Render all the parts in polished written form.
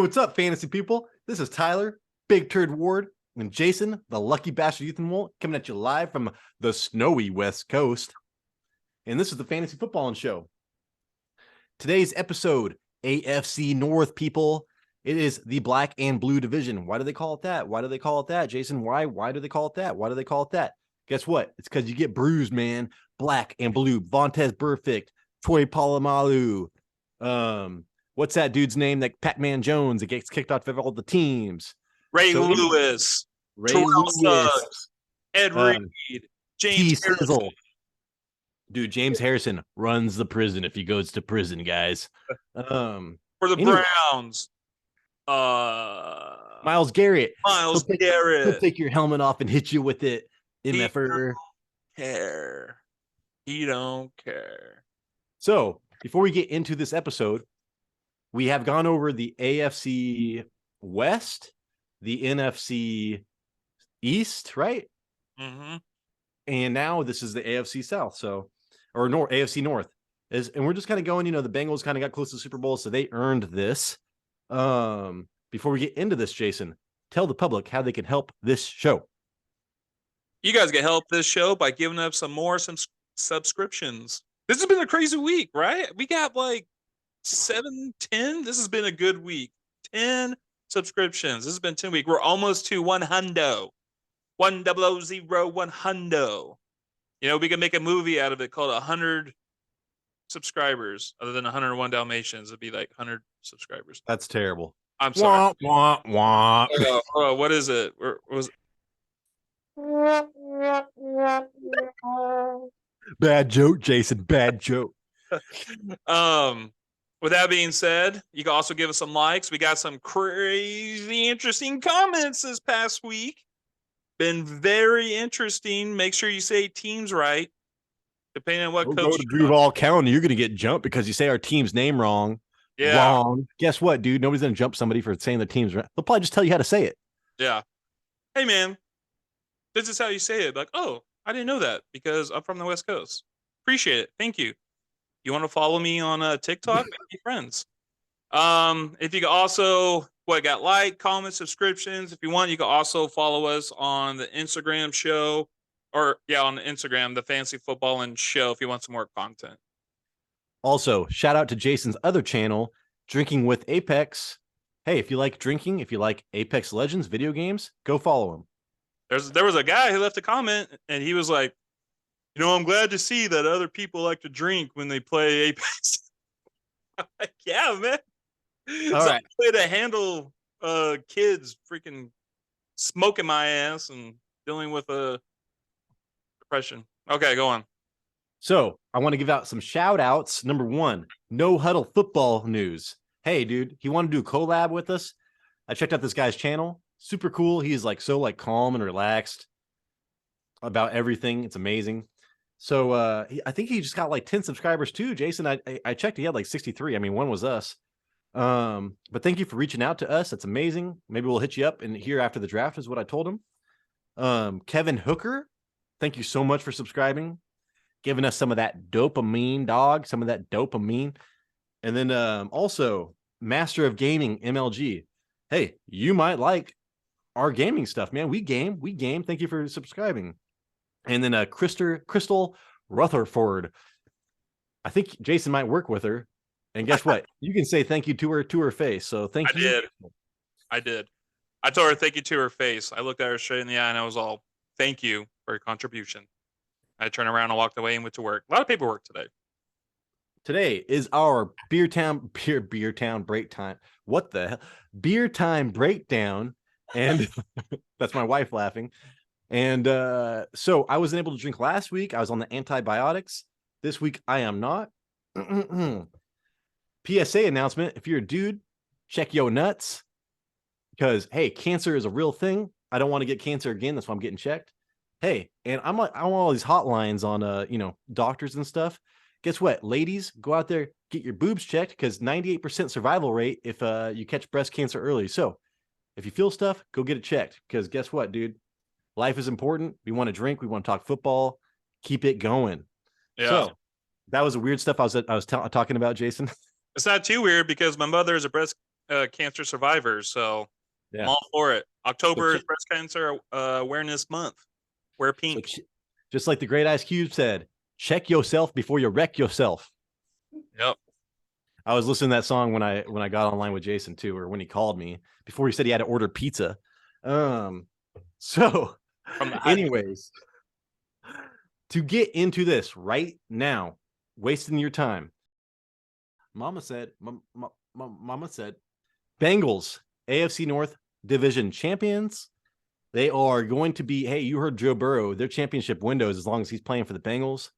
what's up, fantasy people? This is Tyler, Big Turd Ward, and Jason, the lucky bastard Ethan Wolt, coming at you live from the snowy West Coast. And this is the Fantasy Footballin Show. Today's episode, AFC North, people. It is the black and blue division. Why do they call it that? Why do they call it that, Jason? Why do they call it that? Why do they call it that? Guess what? It's because you get bruised, man. Black and blue. Vontez Burfict, Troy Polamalu. What's that dude's name? That Pac-Man Jones that gets kicked off of all the teams. Ray Lewis. Suggs, Ed Reed. James Harrison. Dude, James Harrison runs the prison if he goes to prison, guys. For the Browns. Myles Garrett. He'll take your helmet off and hit you with it. MFR. He don't care. So, before we get into this episode, we have gone over the AFC West, the NFC East, right? Mm-hmm. And now this is the AFC South, or AFC North. And we're just kind of going, the Bengals kind of got close to the Super Bowl, so they earned this. Before we get into this, Jason, tell the public how they can help this show. You guys can help this show by giving up some subscriptions. This has been a crazy week, right? We got like 7, 10. This has been a good week. 10 subscriptions. This has been 10 weeks. We're almost to 100. 100. We can make a movie out of it called 100 subscribers. Other than 101 Dalmatians, it'd be like 100 subscribers. That's terrible. I'm sorry. Wah, wah, wah. What is it? Bad joke, Jason. Bad joke. With that being said, you can also give us some likes. We got some crazy interesting comments this past week. Been very interesting. Make sure you say teams right. Depending on what coach. Go to Duval County, you're going to get jumped because you say our team's name wrong. Yeah. Wrong. Guess what, dude? Nobody's going to jump somebody for saying the team's right. They'll probably just tell you how to say it. Yeah. Hey, man. This is how you say it. Like, oh, I didn't know that because I'm from the West Coast. Appreciate it. Thank you. You want to follow me on TikTok? Be friends. If you can also, got like, comments, subscriptions. If you want, you can also follow us on the Instagram show, on the Instagram, the Fantasy Footballin Show, if you want some more content. Also, shout out to Jason's other channel, Drinking with Apex. Hey, if you like drinking, if you like Apex Legends video games, go follow him. There was a guy who left a comment, and he was like, I'm glad to see that other people like to drink when they play Apex. I'm like, yeah, man. It's a way to handle kids freaking smoking my ass and dealing with depression. Okay, go on. So I want to give out some shout outs. Number 1, No Huddle Football News. Hey, dude, he wanted to do a collab with us. I checked out this guy's channel. Super cool. He's so calm and relaxed about everything. It's amazing. So I think he just got 10 subscribers too, Jason. I checked. He had 63. I mean, one was us. But thank you for reaching out to us. That's amazing. Maybe we'll hit you up and here after the draft is what I told him. Kevin Hooker, thank you so much for subscribing, giving us some of that dopamine, dog, some of that dopamine. And then also Master of Gaming MLG. Hey, you might like our gaming stuff, man. We game. Thank you for subscribing. And then Crystal Rutherford. I think Jason might work with her. And guess what? You can say thank you to her face. So thank you. I did. I told her thank you to her face. I looked at her straight in the eye and I was all, thank you for your contribution. I turned around and walked away and went to work. A lot of paperwork today. Today is our beer town break time. What the hell? Beer time breakdown. And that's my wife laughing. And so I wasn't able to drink last week. I was on the antibiotics. This week I am not. PSA announcement. If you're a dude, check your nuts. Because, hey, cancer is a real thing. I don't want to get cancer again. That's why I'm getting checked. Hey, and I'm on all these hotlines on, doctors and stuff. Guess what? Ladies, go out there, get your boobs checked because 98% survival rate if you catch breast cancer early. So if you feel stuff, go get it checked because guess what, dude? Life is important. We want to drink. We want to talk football. Keep it going. Yeah. So that was the weird stuff I was talking about, Jason. It's not too weird because my mother is a breast cancer survivors. So I'm Yeah. all for it. October So, is Breast Cancer Awareness Month. Wear so pink. just like the great Ice Cube said, check yourself before you wreck yourself. Yep. I was listening to that song when I got online with Jason too, or when he called me before he said he had to order pizza. So From the anyways, to get into this right now, wasting your time. Mama said, Mama said, Bengals, AFC North Division champions. They are going to be, hey, you heard Joe Burrow, their championship windows, as long as he's playing for the Bengals.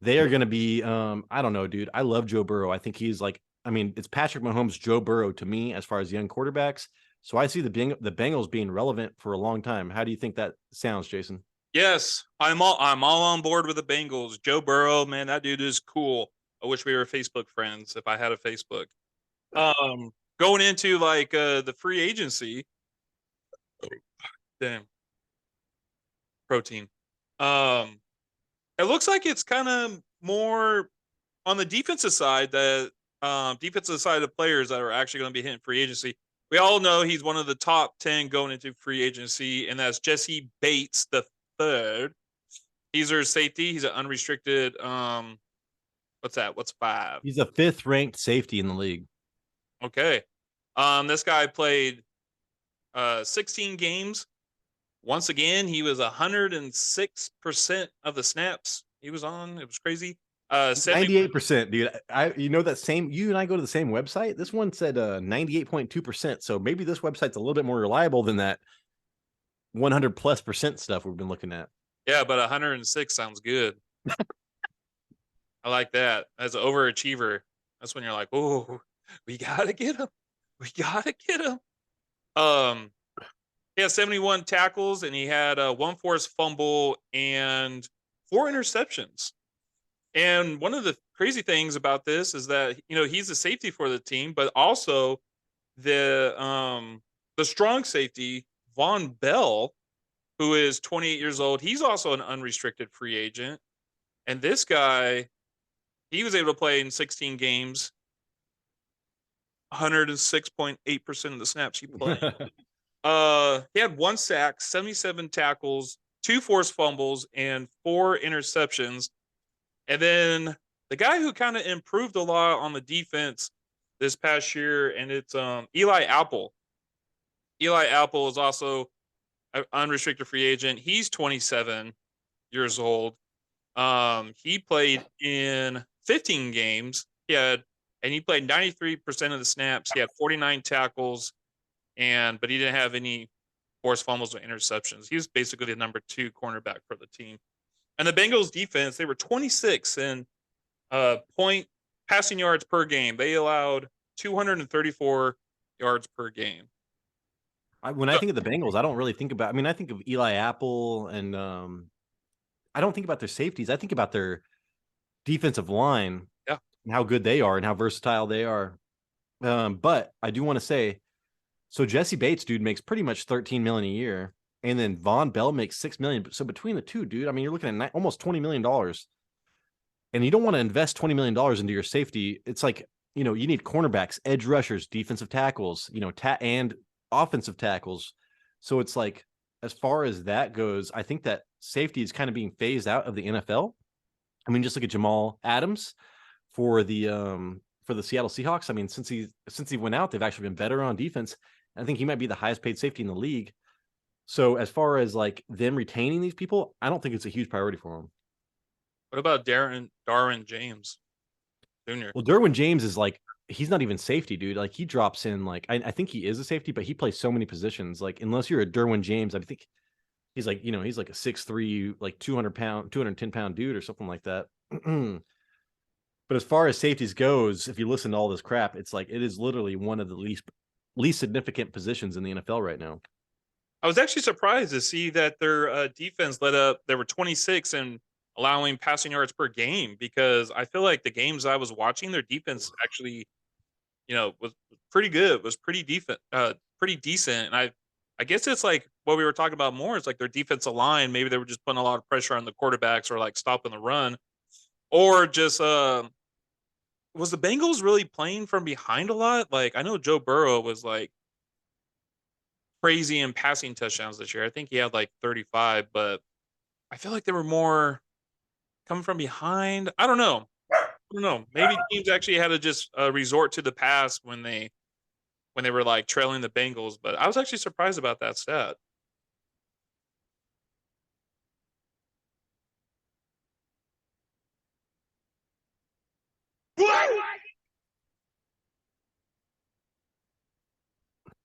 They are going to be, I don't know, dude. I love Joe Burrow. I think he's like, I mean, it's Patrick Mahomes, Joe Burrow to me as far as young quarterbacks. So I see the Bengals being relevant for a long time. How do you think that sounds, Jason? Yes, I'm all on board with the Bengals. Joe Burrow, man, that dude is cool. I wish we were Facebook friends if I had a Facebook. Going into like the free agency, damn protein. Um, it looks like it's kind of more on the defensive side that defensive side of players that are actually going to be hitting free agency. We all know he's one of the top 10 going into free agency, and that's Jesse Bates the third. He's our safety. He's an unrestricted. What's that? What's 5? He's a 5th ranked safety in the league. Okay. This guy played 16 games. Once again, he was 106% of the snaps he was on. It was crazy. 98%, dude. You know that same you and I go to the same website. This one said 98.2%. So maybe this website's a little bit more reliable than that 100+% stuff we've been looking at. Yeah, but 106 sounds good. I like that. As an overachiever, that's when you're like, oh, we gotta get him. We gotta get him. He had 71 tackles and he had one forced fumble and 4 interceptions. And one of the crazy things about this is that he's a safety for the team, but also the strong safety Von Bell, who is 28 years old. He's also an unrestricted free agent, and this guy, he was able to play in 16 games, 106.8% of the snaps he played. He had 1 sack, 77 tackles, 2 forced fumbles, and 4 interceptions. And then the guy who kind of improved a lot on the defense this past year, and it's Eli Apple. Eli Apple is also an unrestricted free agent. He's 27 years old. He played in 15 games. He played 93% of the snaps. He had 49 tackles, but he didn't have any forced fumbles or interceptions. He was basically the number 2 cornerback for the team. And the Bengals defense, they were 26 in point passing yards per game. They allowed 234 yards per game. When I think of the Bengals, I don't really think about. I mean, I think of Eli Apple, and I don't think about their safeties. I think about their defensive line, Yeah, and how good they are and how versatile they are. But I do want to say, so Jesse Bates, dude, makes pretty much $13 million a year, and then Von Bell makes $6 million. So between the two, dude, I mean, you're looking at almost $20 million, and you don't want to invest $20 million into your safety. It's like, you need cornerbacks, edge rushers, defensive tackles, and offensive tackles. So it's like, as far as that goes, I think that safety is kind of being phased out of the NFL. I mean, just look at Jamal Adams for the Seattle Seahawks. I mean, since he went out, they've actually been better on defense. I think he might be the highest paid safety in the league. So as far as like them retaining these people, I don't think it's a huge priority for them. What about Darwin James Jr.? Well, Derwin James is like, he's not even safety, dude. Like, he drops in, like, I think he is a safety, but he plays so many positions. Like, unless you're a Derwin James, I think he's like, he's like a 6'3", like 210-pound dude or something like that. But as far as safeties goes, if you listen to all this crap, it's like, it is literally one of the least significant positions in the NFL right now. I was actually surprised to see that their defense there were 26 and allowing passing yards per game, because I feel like the games I was watching, their defense actually, was pretty good, was pretty decent. And I guess it's like what we were talking about more. It's like their defensive line, maybe they were just putting a lot of pressure on the quarterbacks or like stopping the run, or just was the Bengals really playing from behind a lot? Like, I know Joe Burrow was like crazy in passing touchdowns this year. I think he had like 35, but I feel like they were more coming from behind. I don't know. I don't know. Maybe teams actually had to just resort to the pass when they were like trailing the Bengals. But I was actually surprised about that stat.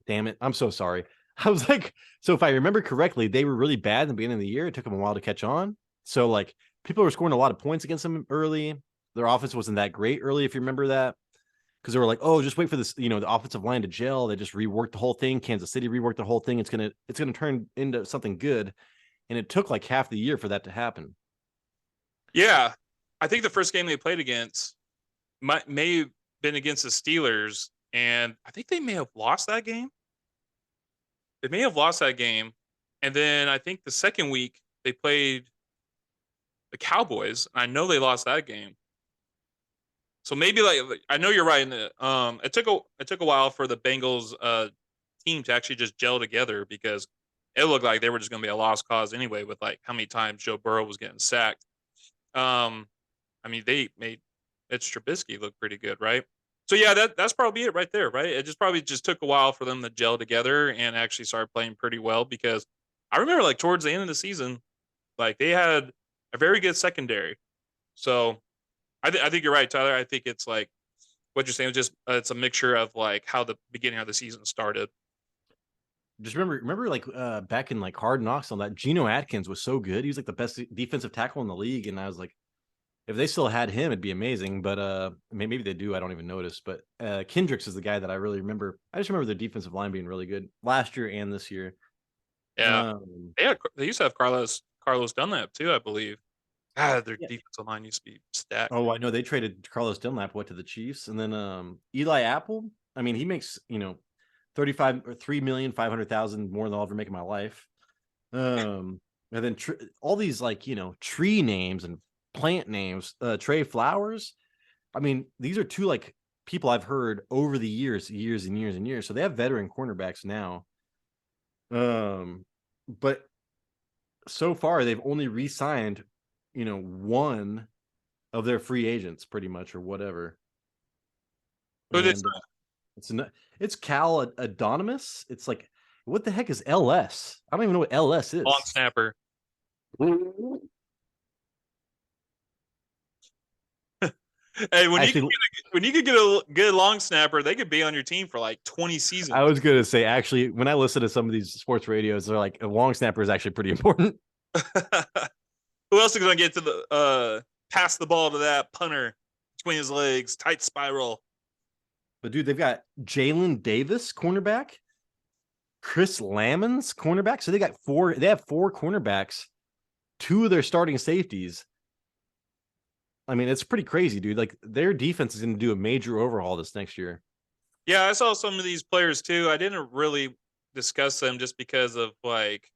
Damn it. I'm so sorry. I was like, so if I remember correctly, they were really bad in the beginning of the year. It took them a while to catch on. So like people were scoring a lot of points against them early. Their offense wasn't that great early, if you remember that. Because they were like, oh, just wait for this, the offensive line to gel. They just reworked the whole thing. Kansas City reworked the whole thing. It's gonna turn into something good. And it took like half the year for that to happen. Yeah, I think the first game they played against may have been against the Steelers, and I think they may have lost that game. They may have lost that game, and then I think the second week they played the Cowboys, and I know they lost that game. So maybe like I know you're right. In the, it took a while for the Bengals team to actually just gel together because it looked like they were just going to be a lost cause anyway with like how many times Joe Burrow was getting sacked. Um, I mean they made Mitch Trubisky look pretty good, right? So yeah, that's probably it right there, right? It just probably just took a while for them to gel together and actually start playing pretty well because I remember like towards the end of the season, like they had a very good secondary. So I think you're right, Tyler. I think it's like what you're saying. Just it's a mixture of like how the beginning of the season started. Just remember like back in like Hard Knocks on that, Geno Atkins was so good. He was like the best defensive tackle in the league. And I was like, if they still had him, it'd be amazing. But maybe they do. I don't even notice. But Kendricks is the guy that I really remember. I just remember the defensive line being really good last year and this year. Yeah, Um, they used to have Carlos Dunlap too, I believe. God, their yeah. defensive line used to be stacked. Oh, I know they traded Carlos Dunlap what to the Chiefs, and then Eli Apple. I mean, he makes 35 or 3,500,000 more than I'll ever make in my life. And then all these like tree names and plant names. Trey Flowers. I mean, these are two like people I've heard over the years and years and years. So they have veteran cornerbacks now. But so far they've only re-signed, one of their free agents, pretty much, or whatever. Who this And it's Cal Adonimus. It's like, what the heck is LS? I don't even know what LS long is. snapper? Hey, Actually, when you could get a good long snapper, they could be on your team for like 20 seasons. I was gonna say, actually, when I listen to some of these sports radios, they're like a long snapper is actually pretty important. Who else is going to get to the pass the ball to that punter between his legs, tight spiral? But dude, they've got Jalen Davis, cornerback, Chris Lamons, cornerback. So they got four. They have four cornerbacks, two of their starting safeties. I mean, it's pretty crazy, dude. Like their defense is going to do a major overhaul this next year. Yeah, I saw some of these players too. I didn't really discuss them just because of like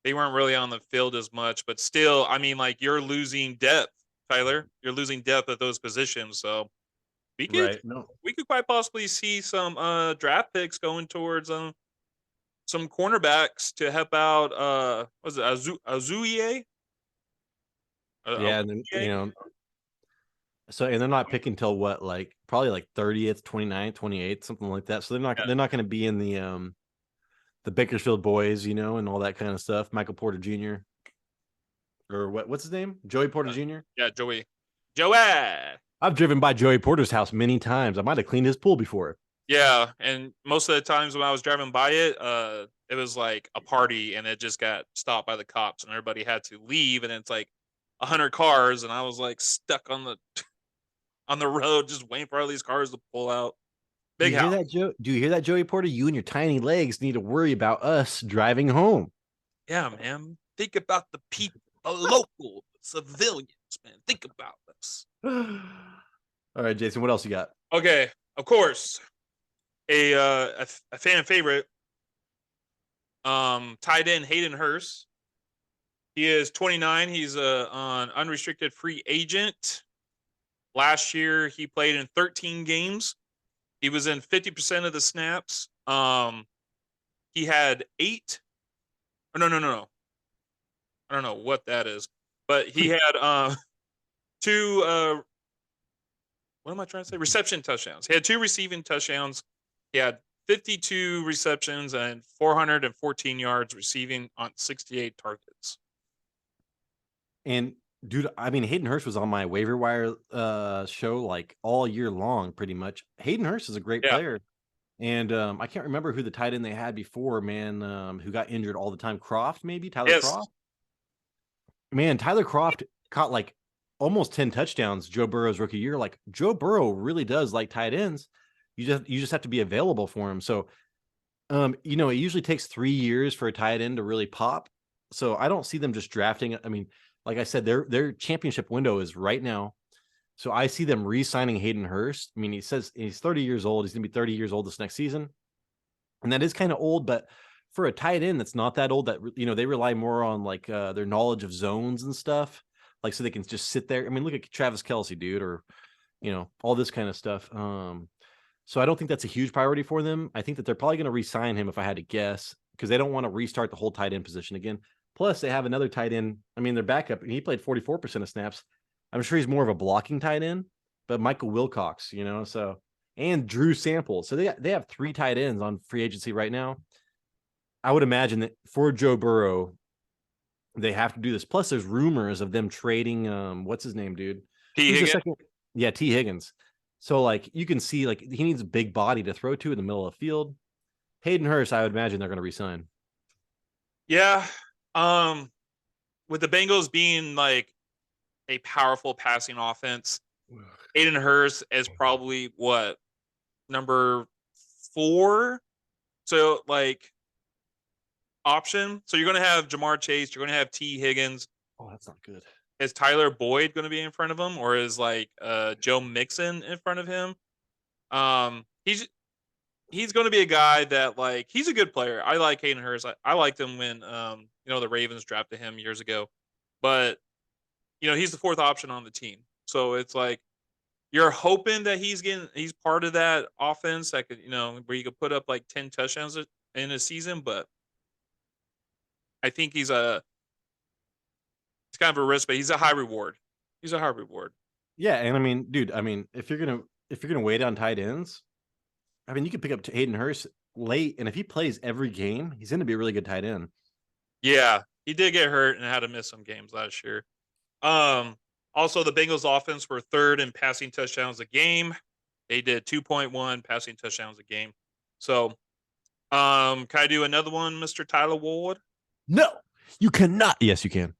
they weren't really on the field as much, but still, I mean, like you're losing depth, Tyler. You're losing depth at those positions, so we could Right. No. we could quite possibly see some draft picks going towards some cornerbacks to help out was it Azuye? Yeah, and then so and they're not picking till what, like probably like 30th, 29th, 28th, something like that. So they're not going to be in the Bakersfield Boys, and all that kind of stuff. Michael Porter Jr. or what's his name? Joey Porter Jr. Yeah, Joey. I've driven by Joey Porter's house many times. I might have cleaned his pool before. Yeah, and most of the times when I was driving by it was like a party, and it just got stopped by the cops, and everybody had to leave, and it's like 100 cars, and I was like stuck on the on the road, just waiting for all these cars to pull out. Do Big you hear house. that, Joe? Do you hear that, Joey Porter? You and your tiny legs need to worry about us driving home. Yeah, man. Think about the people, the local civilians, man. Think about this. All right, Jason, what else you got? Okay, of course, a fan favorite, tight end Hayden Hurst. He is 29. He's on unrestricted free agent. Last year, he played in 13 games. He was in 50% of the snaps. He had 8. Oh, no, no, no, no. I don't know what that is, but he had 2. What am I trying to say? Reception touchdowns. He had 2 receiving touchdowns. He had 52 receptions and 414 yards receiving on 68 targets. And dude, I mean, Hayden Hurst was on my waiver wire show like all year long, pretty much. Hayden Hurst is a great Yeah. player. And I can't remember who the tight end they had before, man, who got injured all the time. Croft, maybe Tyler Yes. Croft. Man, Tyler Croft caught like almost 10 touchdowns Joe Burrow's rookie year. Like Joe Burrow really does like tight ends. You just have to be available for him. So you know, it usually takes 3 years for a tight end to really pop. So I don't see them just drafting. I mean, like I said, their championship window is right now. So I see them re-signing Hayden Hurst. I mean, he says he's 30 years old. He's gonna be 30 years old this next season. And that is kind of old, but for a tight end that's not that old, that you know, they rely more on like their knowledge of zones and stuff, like so they can just sit there. I mean, look at Travis Kelce, dude, or you know, all this kind of stuff. So I don't think that's a huge priority for them. I think that they're probably going to re-sign him if I had to guess, because they don't want to restart the whole tight end position again. Plus, they have another tight end. I mean, their backup, he played 44% of snaps. I'm sure he's more of a blocking tight end, but Michael Wilcox, you know, so and Drew Sample. So they have 3 tight ends on free agency right now. I would imagine that for Joe Burrow, they have to do this. Plus, there's rumors of them trading what's his name, dude? T. Who's the Higgins. second? Yeah, T. Higgins. So like you can see, like he needs a big body to throw to in the middle of the field. Hayden Hurst, I would imagine they're going to resign. Yeah. With the Bengals being like a powerful passing offense, Hayden Hurst is probably what, number 4? So like option. So you're going to have Jamar Chase. You're going to have T. Higgins. Oh, that's not good. Is Tyler Boyd going to be in front of him, or is like Joe Mixon in front of him? He's going to be a guy that like he's a good player. I like Hayden Hurst. I liked him when you know, the Ravens drafted him years ago, but you know, he's the 4th option on the team. So it's like you're hoping that he's part of that offense that could, you know, where you could put up like 10 touchdowns in a season. But I think it's kind of a risk, but he's a high reward. He's a high reward. Yeah, and I mean, dude, I mean, if you're gonna wait on tight ends, I mean, you could pick up Hayden Hurst late, and if he plays every game, he's going to be a really good tight end. Yeah, he did get hurt and had to miss some games last year. Also, the Bengals offense were 3rd in passing touchdowns a game. They did 2.1 passing touchdowns a game. So, can I do another one, Mr. Tyler Ward? No, you cannot. Yes, you can.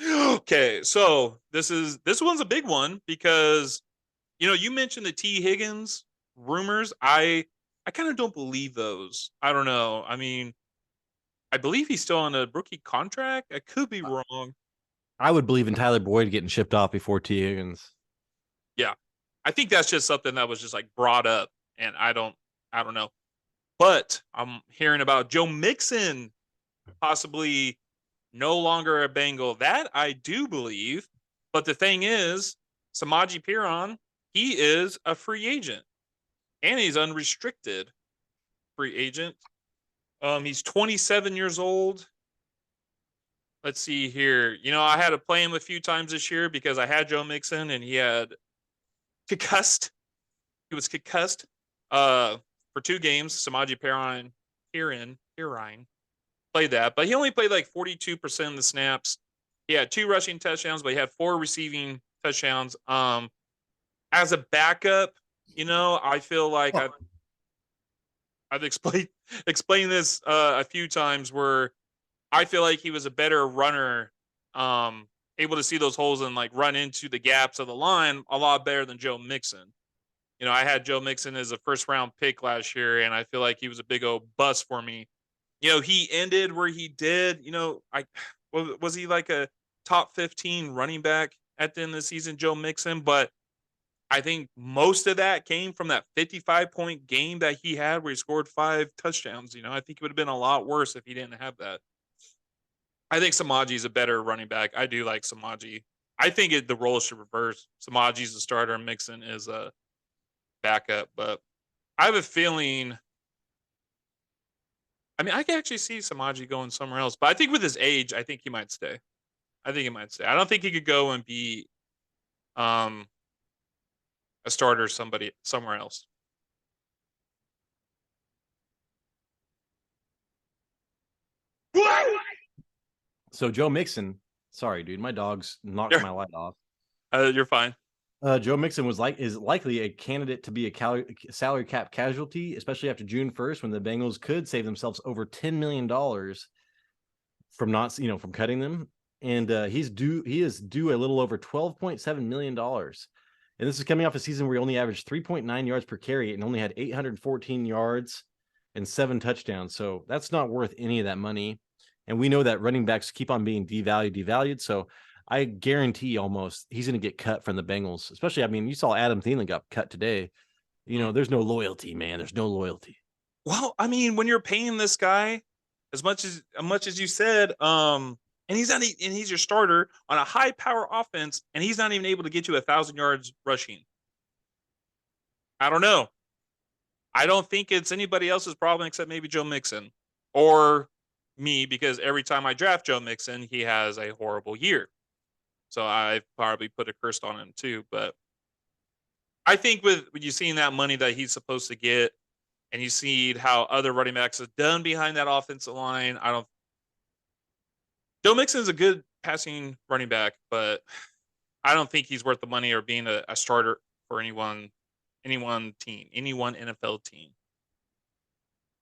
Okay, so this one's a big one because you know, you mentioned the T. Higgins rumors. I kind of don't believe those. I don't know. I mean, I believe he's still on a rookie contract. I could be wrong. I would believe in Tyler Boyd getting shipped off before T. Higgins. Yeah. I think that's just something that was just like brought up, and I don't know. But I'm hearing about Joe Mixon possibly no longer a Bengal. That I do believe. But the thing is, Samaje Perine, he is a free agent, and he's unrestricted free agent. He's 27 years old. Let's see here. You know, I had to play him a few times this year because I had Joe Mixon and he had concussed. He was concussed for 2 games. Samaje Perine played that, but he only played like 42% of the snaps. He had 2 rushing touchdowns, but he had 4 receiving touchdowns. As a backup, you know, I feel like I've explained this a few times where I feel like he was a better runner, able to see those holes and like run into the gaps of the line a lot better than Joe Mixon. You know, I had Joe Mixon as a 1st-round pick last year, and I feel like he was a big old bust for me. You know, he ended where he did. You know, was he like a top 15 running back at the end of the season, Joe Mixon? But I think most of that came from that 55-point game that he had where he scored 5 touchdowns. You know, I think it would have been a lot worse if he didn't have that. I think Samaji is a better running back. I do like Samaji. I think the role should reverse. Samaji's the starter and Mixon is a backup. But I have a feeling. I mean, I can actually see Samaji going somewhere else. But I think with his age, I think he might stay. I think he might stay. I don't think he could go and be a starter somewhere else. So Joe Mixon, sorry, dude, my dog's knocked my light off. You're fine. Joe Mixon is likely a candidate to be a salary cap casualty, especially after June 1st, when the Bengals could save themselves over $10 million from cutting them. And he is due a little over $12.7 million. And this is coming off a season where he only averaged 3.9 yards per carry and only had 814 yards and 7 touchdowns. So that's not worth any of that money. And we know that running backs keep on being devalued. So I guarantee almost he's going to get cut from the Bengals, especially, I mean, you saw Adam Thielen got cut today. There's no loyalty, man. There's no loyalty. Well, I mean, when you're paying this guy as much as you said, and he's your starter on a high power offense, and he's not even able to get you 1,000 yards rushing. I don't know. I don't think it's anybody else's problem except maybe Joe Mixon or me, because every time I draft Joe Mixon, he has a horrible year. So I've probably put a curse on him too. But I think with you seeing that money that he's supposed to get, and you see how other running backs have done behind that offensive line, Joe Mixon is a good passing running back, but I don't think he's worth the money or being a starter for any one NFL team.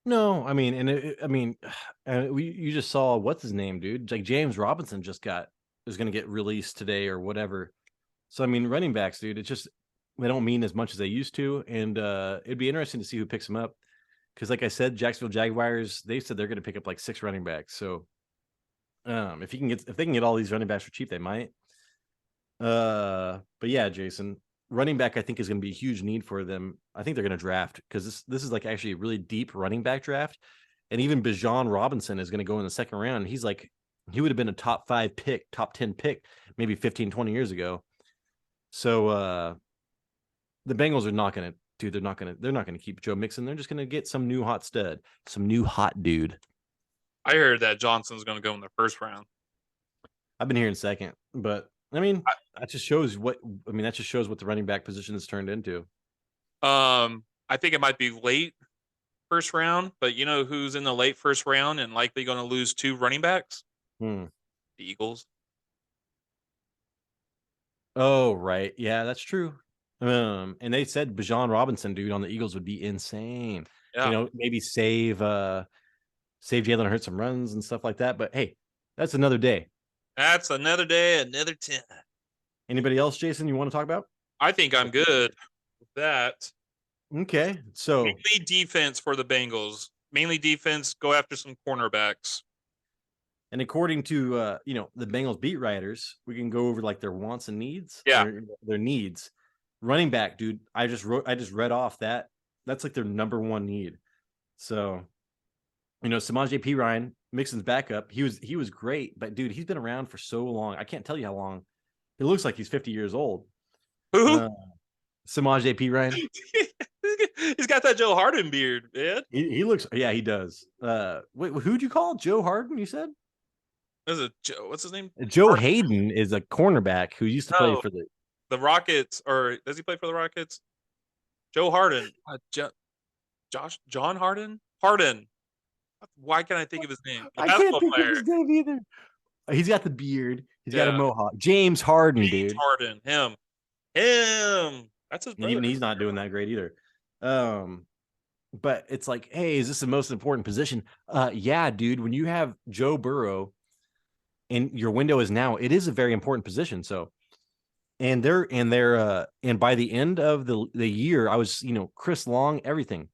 No, I mean, you just saw what's his name, dude. Like James Robinson is going to get released today or whatever. So I mean, running backs, dude, they don't mean as much as they used to, and it'd be interesting to see who picks them up. Because, like I said, Jacksonville Jaguars, they said they're going to pick up like 6 running backs. So if they can get all these running backs for cheap, they might. But yeah, Jason, running back, I think, is going to be a huge need for them. I think they're going to draft, because this is like actually a really deep running back draft. And even Bijan Robinson is going to go in the second round. He would have been a top 5 pick, top 10 pick, maybe 15, 20 years ago. So the Bengals are not going to, dude, they're not going to keep Joe Mixon. They're just going to get some new hot stud, some new hot dude. I heard that Johnson's going to go in the first round. I've been hearing second, but I mean, that just shows what the running back position has turned into. I think it might be late first round, but you know who's in the late first round and likely going to lose 2 running backs? The Eagles. Oh, right. Yeah, that's true. And they said Bijan Robinson, dude, on the Eagles would be insane. Yeah. Maybe save Jalen Hurts some runs and stuff like that. But hey, that's another day. That's another day, another 10. Anybody else, Jason, you want to talk about? I think I'm good with that. Okay. So mainly defense for the Bengals. Mainly defense, go after some cornerbacks. And according to the Bengals beat writers, we can go over like their wants and needs. Yeah. Their needs. Running back, dude. I just read off that's like their number 1 need. So, Samaje Perine, Mixon's backup, he was great, but dude, he's been around for so long. I can't tell you how long. It looks like he's 50 years old. Who? Samaje Perine. He's got that Joe Harden beard, man. He looks, yeah, he does. Wait, who'd you call Joe Harden? You said? What's his name? Joe Hayden is a cornerback who used to play for the Rockets, or does he play for the Rockets? Joe Harden. John Harden? Harden. Why can't I think of his name? I can't think of his name either. He's got the beard. He's got a mohawk. James Harden, dude. Harden. Him. That's his brother. Even he's not doing that great either. But it's like, hey, is this the most important position? Yeah, dude. When you have Joe Burrow and your window is now, it is a very important position. So, and by the end of the year, I was, Chris Long, everything.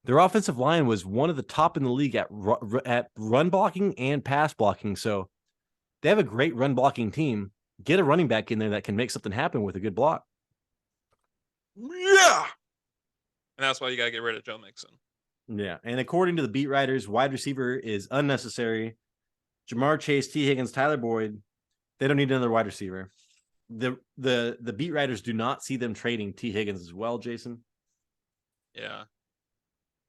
Their offensive line was one of the top in the league at run blocking and pass blocking. So they have a great run blocking team. Get a running back in there that can make something happen with a good block. Yeah. And that's why you got to get rid of Joe Mixon. Yeah. And according to the beat writers, wide receiver is unnecessary. Jamar Chase, T. Higgins, Tyler Boyd, they don't need another wide receiver. the beat writers do not see them trading T. Higgins as well, Jason. Yeah.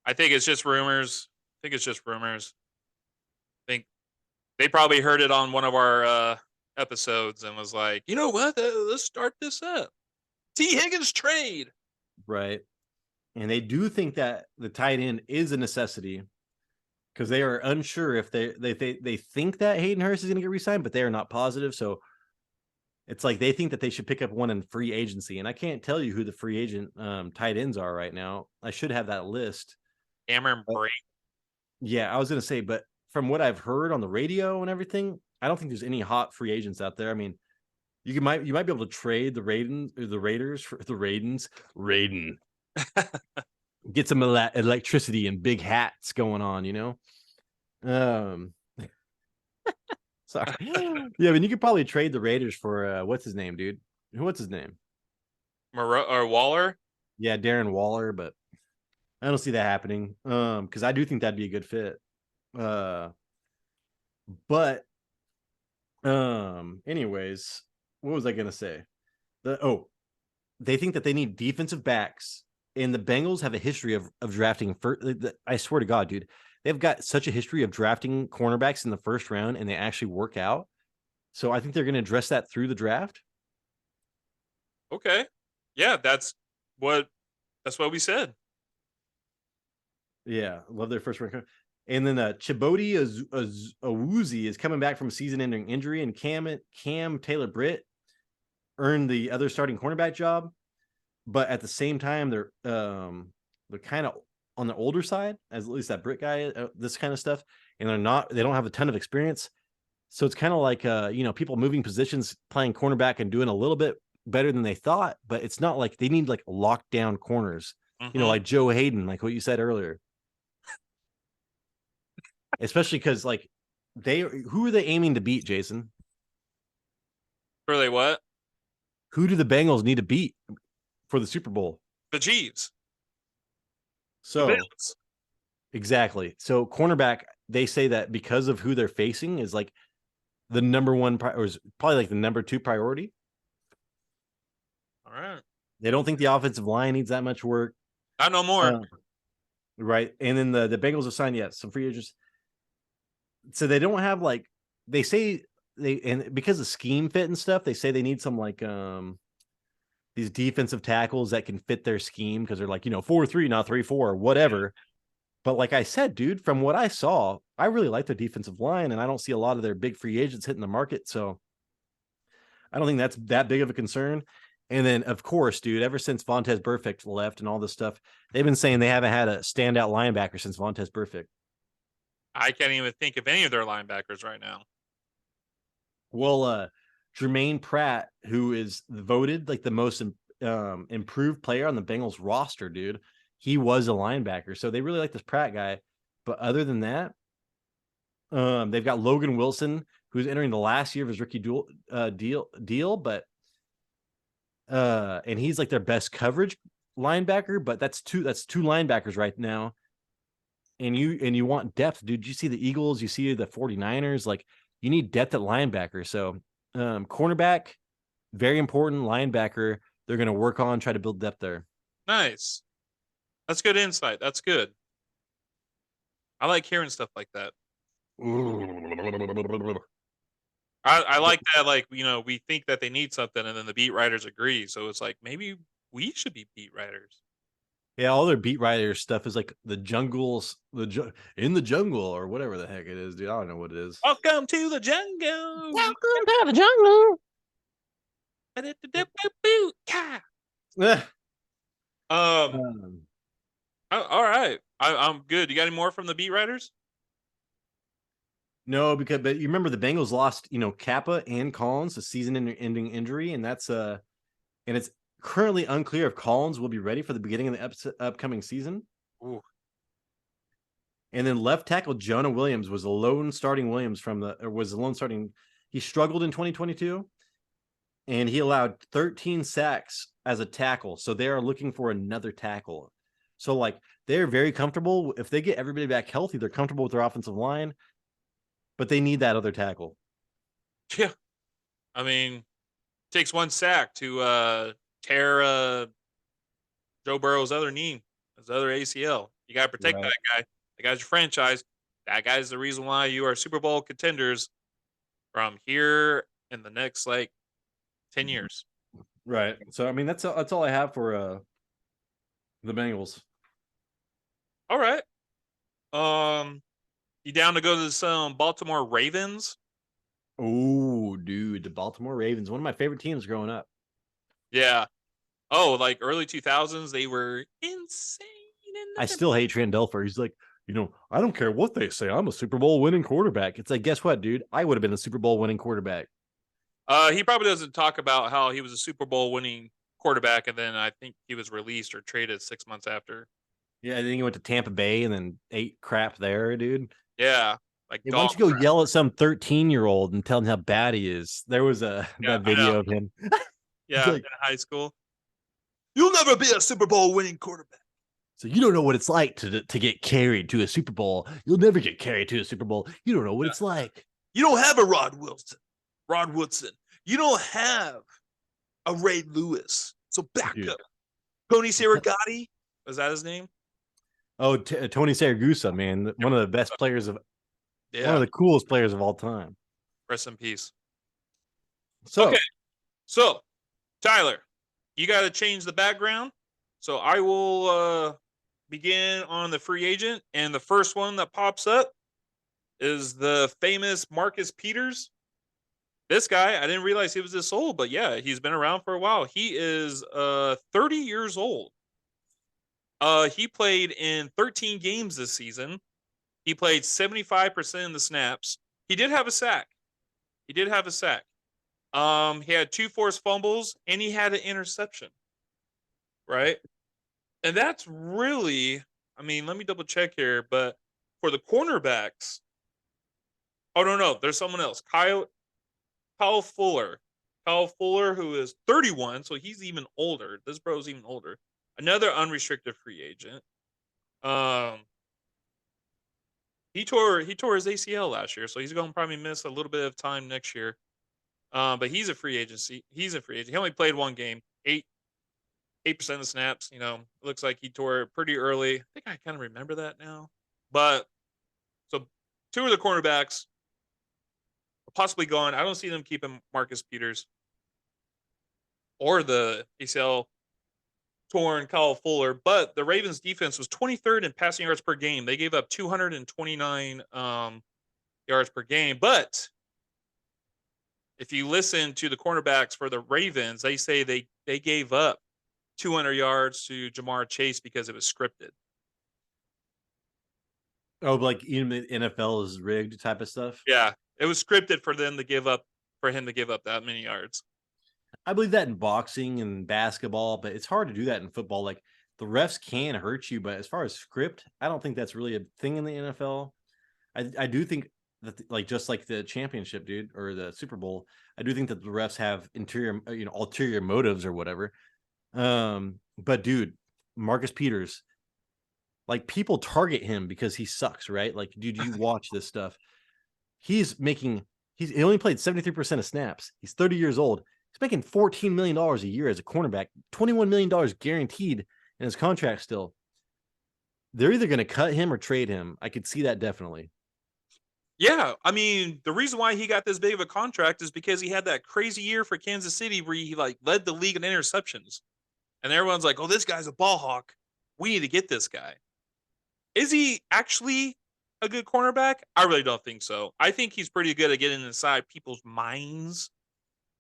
I think it's just rumors. I think they probably heard it on one of our episodes and was like, you know what? Let's start this up. T. Higgins trade. Right. And they do think that the tight end is a necessity because they are unsure if they think that Hayden Hurst is going to get re-signed, but they are not positive. So it's like they think that they should pick up one in free agency. And I can't tell you who the free agent tight ends are right now. I should have that list. Cameron Brate. Yeah, I was going to say, but from what I've heard on the radio and everything, I don't think there's any hot free agents out there. I mean, you might be able to trade the Raiders for the Raiden. Get some electricity and big hats going on, you know. Sorry. Yeah, but you could probably trade the Raiders for what's his name, dude? What's his name? Or Waller? Yeah, Darren Waller, but I don't see that happening. Because I do think that'd be a good fit. But anyways, what was I gonna say? They think that they need defensive backs, and the Bengals have a history of drafting. I swear to God, dude, they've got such a history of drafting cornerbacks in the first round, and they actually work out. So I think they're going to address that through the draft. Okay, yeah, that's what we said. Yeah, love their first round. And then Chibodi Awuzie is coming back from a season-ending injury, and Cam Taylor-Britt earned the other starting cornerback job. But at the same time, they're kind of on the older side, as at least that Britt guy, this kind of stuff, and they don't have a ton of experience. So it's kind of like people moving positions, playing cornerback and doing a little bit better than they thought, but it's not like they need like lockdown corners, like Joe Hayden, like what you said earlier. Especially because like who are they aiming to beat, Jason? Who are they what? Who do the Bengals need to beat for the Super Bowl? The Chiefs. So the Bills. Exactly. So cornerback, they say that because of who they're facing is like the number one or is probably like the number 2 priority. All right. They don't think the offensive line needs that much work. Not no more. Right. And then the Bengals have signed some free agents. So they don't have like they say and because of scheme fit and stuff, they say they need some like these defensive tackles that can fit their scheme because they're like, 4-3, not 3-4, or whatever. But like I said, dude, from what I saw, I really like their defensive line, and I don't see a lot of their big free agents hitting the market. So I don't think that's that big of a concern. And then, of course, dude, ever since Vontaze Burfict left and all this stuff, they've been saying they haven't had a standout linebacker since Vontaze Burfict. I can't even think of any of their linebackers right now. Well, Jermaine Pratt, who is voted like the most improved player on the Bengals roster, dude, he was a linebacker. So they really like this Pratt guy. But other than that, they've got Logan Wilson, who's entering the last year of his rookie deal, but and he's like their best coverage linebacker, but that's two linebackers right now. And you want depth, dude. You see the Eagles, you see the 49ers, like you need depth at linebacker. So cornerback, very important. Linebacker, they're going to work on, try to build depth there. Nice. That's good insight. That's good. I like hearing stuff like that. I like that, like, we think that they need something and then the beat writers agree. So it's like, maybe we should be beat writers. Yeah, all their beat writer stuff is like the jungles, in the jungle or whatever the heck it is, dude. I don't know what it is. Welcome to the jungle. Welcome to the jungle. All right. I'm good. You got any more from the beat writers? No, but you remember the Bengals lost, Kappa and Collins, a season-ending injury, and that's and it's currently unclear if Collins will be ready for the beginning of the upcoming season. Ooh. And then left tackle Jonah Williams was a lone starting He struggled in 2022, and he allowed 13 sacks as a tackle. So they are looking for another tackle. So like they're very comfortable if they get everybody back healthy. They're comfortable with their offensive line, but they need that other tackle. Yeah, I mean, Takes one sack to tear Joe Burrow's other knee, his other ACL. You got to protect Right. that guy. That guy's your franchise. That guy's the reason why you are Super Bowl contenders from here in the next like 10 years. Right. So I mean that's all I have for the Bengals. All right. You down to go to some Baltimore Ravens? Oh, dude, the Baltimore Ravens, one of my favorite teams growing up. Yeah. Oh, like early 2000s, they were insane in I the still hate Trandelfer. He's like, I don't care what they say. I'm a Super Bowl winning quarterback. It's like, guess what, dude? I would have been a Super Bowl winning quarterback. He probably doesn't talk about how he was a Super Bowl winning quarterback, and then I think he was released or traded 6 months after. Yeah, I think he went to Tampa Bay and then ate crap there, dude. Yeah, like Hey, why dog don't you go crap. yell at some 13-year-old and tell him how bad he is? There was Yeah, that I know. video of him. He's Yeah, in like, high school. You'll never be a Super Bowl winning quarterback. so you don't know what it's like to get carried to a Super Bowl. You'll never get carried to a Super Bowl. You don't know what it's like. You don't have a Rod Woodson. You don't have a Ray Lewis. So back Dude. up. Tony Sirigotti, was that his name? Oh, Tony Saragusa, man, one of the best players of one of the coolest players of all time. Rest in peace. So, okay, so Tyler, you got to change the background. So I will begin on the free agent, and the first one that pops up is the famous Marcus Peters. This guy, I didn't realize he was this old, but yeah, he's been around for a while. He is 30 years old. He played in 13 games this season. He played 75% of the snaps. He did have a sack. He had 2 forced fumbles and he had an interception. Right? And that's really, I mean, let me double check here, but for the cornerbacks, oh no, there's someone else. Kyle Fuller. Kyle Fuller, who is 31, so he's even older. This bro's even older. Another unrestricted free agent. He tore his ACL last year, so he's going to probably miss a little bit of time next year. But he's a free agency. He's a free agent. He only played one game, 8% of snaps. It looks like he tore it pretty early. I think I kind of remember that now. But so 2 of the cornerbacks are possibly gone. I don't see them keeping Marcus Peters or the ACL torn Kyle Fuller. But the Ravens defense was 23rd in passing yards per game. They gave up 229 yards per game. But if you listen to the cornerbacks for the Ravens, they say they gave up 200 yards to Jamar Chase because it was scripted. oh, like even the NFL is rigged type of stuff. Yeah, it was scripted for him to give up that many yards. I believe that in boxing and basketball, but it's hard to do that in football. Like the refs can hurt you, but as far as script, I don't think that's really a thing in the NFL. I do think that like just like the championship, dude, or the Super Bowl, I do think that the refs have ulterior motives or whatever. But dude, Marcus Peters, like people target him because he sucks, right? Like, dude, you watch this stuff. He only played 73% of snaps. He's 30 years old. He's making $14 million a year as a cornerback, $21 million guaranteed in his contract still. They're either going to cut him or trade him. I could see that definitely. Yeah, I mean, the reason why he got this big of a contract is because he had that crazy year for Kansas City where he like led the league in interceptions. And everyone's like, "Oh, this guy's a ball hawk. We need to get this guy." Is he actually a good cornerback? I really don't think so. I think he's pretty good at getting inside people's minds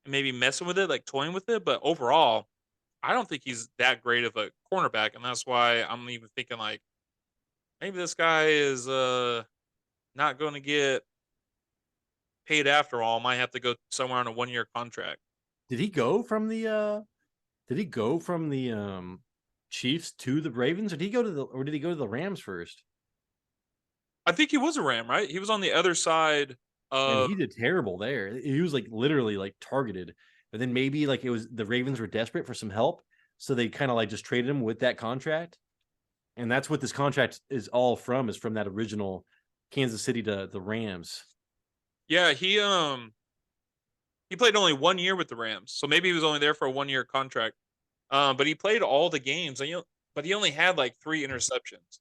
and maybe messing with it, like toying with it. But overall, I don't think he's that great of a cornerback. And that's why I'm even thinking like maybe this guy is not going to get paid after all. Might have to go somewhere on a 1-year contract. Did he go from the Chiefs to the Ravens, or did he go to the Rams first? I think he was a Ram, right? He was on the other side And of he did terrible there. He was like literally like targeted. And then maybe like it was the Ravens were desperate for some help, so they kind of like just traded him with that contract. And that's what this contract is all from, is from that original Kansas City to the Rams. Yeah, he He played only 1 year with the Rams, so maybe he was only there for a 1-year contract. But he played all the games, and but he only had like 3 interceptions.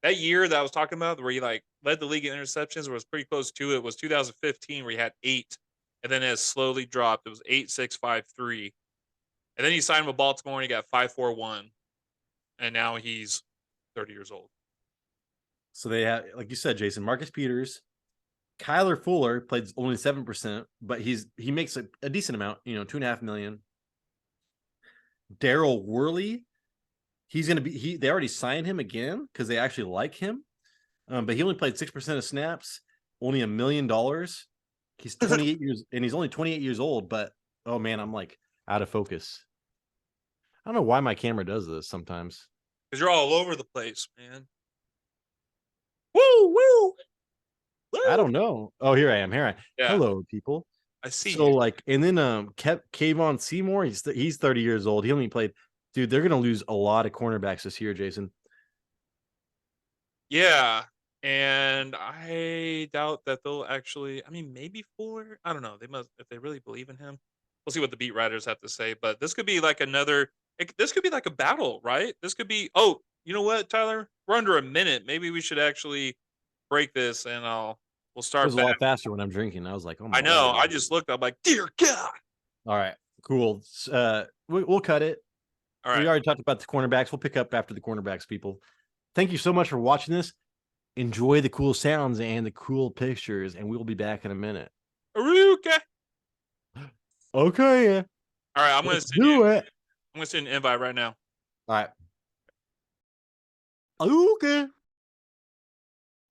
That year that I was talking about, where he like led the league in interceptions, or was pretty close to it, was 2015, where he had 8, and then it has slowly dropped. It was 8, 6, 5, 3, and then he signed with Baltimore, and he got 5, 4, 1, and now he's 30 years old. So they have, like you said, Jason, Marcus Peters, Kyler Fuller played only 7%, but he makes a decent amount, $2.5 million. Daryl Worley, he's gonna be they already signed him again because they actually like him. But he only played 6% of snaps, only $1 million. He's 28 years, and he's only 28 years old, but oh man, I'm like out of focus. I don't know why my camera does this sometimes. Because you're all over the place, man. Woo, woo. I don't know. Oh, here I am. Yeah. Hello, people. I see. So like, and then Kayvon Seymour, he's 30 years old. He only played. Dude, they're gonna lose a lot of cornerbacks this year, Jason. Yeah, and I doubt that they'll actually. I mean, maybe Fuller. I don't know. They must, if they really believe in him. We'll see what the beat writers have to say. But this could be like this could be like a battle, right? This could be. Oh, you know what, Tyler? We're under a minute. Maybe we should actually break this, and we'll It start. was a lot faster when I'm drinking. I was like, oh my I know. God. I just looked. I'm like, dear God. All right, cool. We'll cut it. All right. We already talked about the cornerbacks. We'll pick up after the cornerbacks, people. Thank you so much for watching this. Enjoy the cool sounds and the cool pictures, and we'll be back in a minute. Okay. Okay. Yeah. All right. I'm going to send an invite right now. All right. Okay.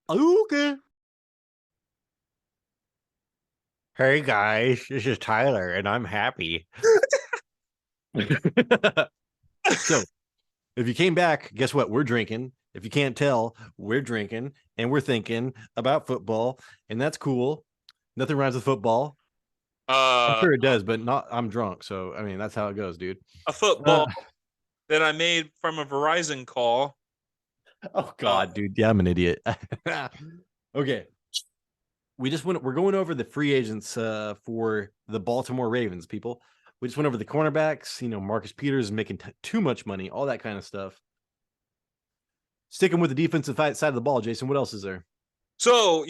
Okay. Hey guys, this is Tyler, and I'm happy. So, if you came back, guess what? We're drinking. If you can't tell, we're drinking, and we're thinking about football, and that's cool. Nothing rhymes with football. I'm sure it does, but not. I'm drunk, so I mean that's how it goes, dude. A football that I made from a Verizon call. Oh God, dude. Yeah, I'm an idiot. Okay. We're going over the free agents for the Baltimore Ravens, people. We just went over the cornerbacks, Marcus Peters is making too much money, all that kind of stuff. Sticking with the defensive side of the ball, Jason, what else is there? So,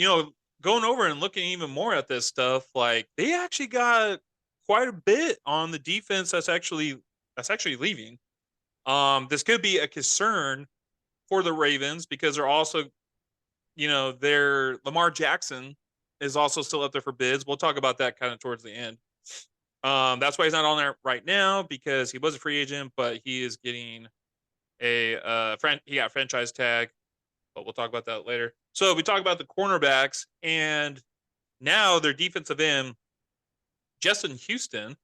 going over and looking even more at this stuff, like they actually got quite a bit on the defense that's actually leaving. This could be a concern for the Ravens because they're also, their Lamar Jackson is also still up there for bids. We'll talk about that kind of towards the end. That's why he's not on there right now because he was a free agent, but he is getting he got franchise tag, but we'll talk about that later. So we talk about the cornerbacks, and now their defensive end, Justin Houston,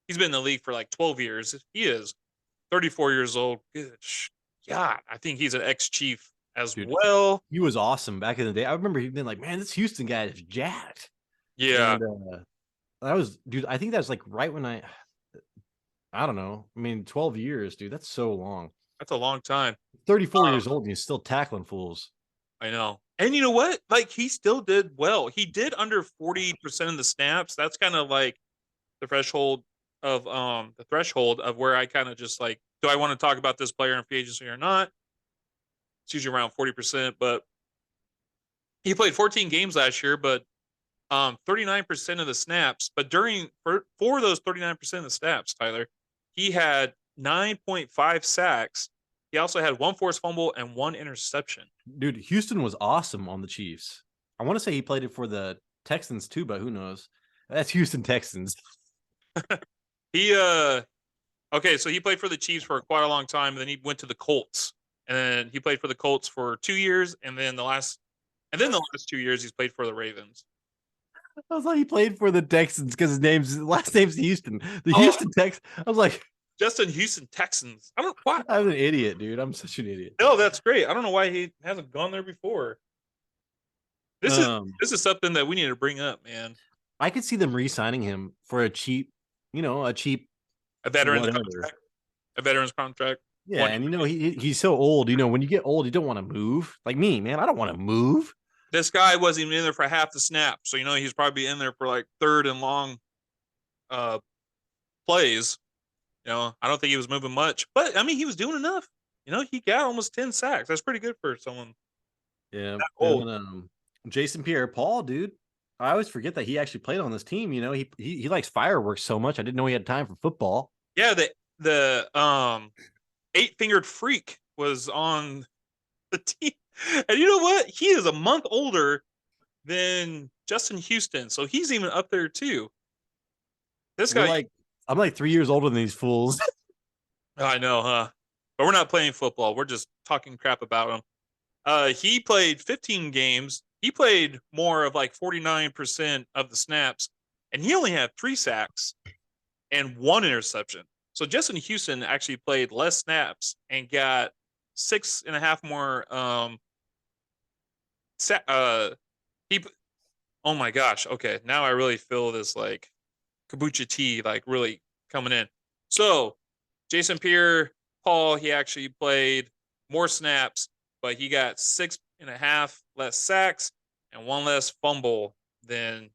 he's been in the league for like 12 years. He is 34 years old. Good God, I think he's an ex-Chief as well. He was awesome back in the day. I remember he been like, man, this Houston guy is jacked. Yeah. And, that was, dude, I think that's like right when I don't know. I mean, 12 years, dude. That's so long. That's a long time. 34 years old and he's still tackling fools. I know. And you know what? Like, he still did well. He did under 40% of the snaps. That's kind of like the threshold of where I kind of just like, do I want to talk about this player in free agency or not? It's usually around 40%, but he played 14 games last year, but 39% of the snaps. But for those 39% of the snaps, Tyler, he had 9.5 sacks. He also had 1 forced fumble and 1 interception. Dude, Houston was awesome on the Chiefs. I want to say he played it for the Texans too, but who knows? That's Houston Texans. Okay, so he played for the Chiefs for quite a long time, and then he went to the Colts. And then he played for the Colts for 2 years, and then the last 2 years he's played for the Ravens. I was like, he played for the Texans because his last name's Houston. The Houston Texans. I was like, Justin Houston Texans. I don't know why. I'm an idiot, dude. I'm such an idiot. No, that's great. I don't know why he hasn't gone there before. This is something that we need to bring up, man. I could see them re-signing him for a cheap, a veteran's contract. A veteran's contract. Yeah, and he's so old. When you get old, you don't want to move. Like me, man, I don't want to move. This guy wasn't even in there for half the snap, so he's probably in there for like third and long. plays. I don't think he was moving much, but I mean, he was doing enough. He got almost 10 sacks. That's pretty good for someone Yeah. that And old. then Jason Pierre-Paul, dude. I always forget that he actually played on this team. He likes fireworks so much. I didn't know he had time for football. Yeah, the 8-fingered freak was on the team, and you know what? He is a month older than Justin Houston, so he's even up there too. This We're guy, like, I'm like 3 years older than these fools. I know, huh? But we're not playing football. We're just talking crap about him. He played 15 games. He played more of like 49% of the snaps, and he only had 3 sacks and 1 interception. So Justin Houston actually played less snaps and got 6.5 more. He. Oh my gosh. Okay, now I really feel this like kombucha tea like really coming in. So Jason Pierre Paul, he actually played more snaps, but he got 6.5 less sacks and 1 less fumble than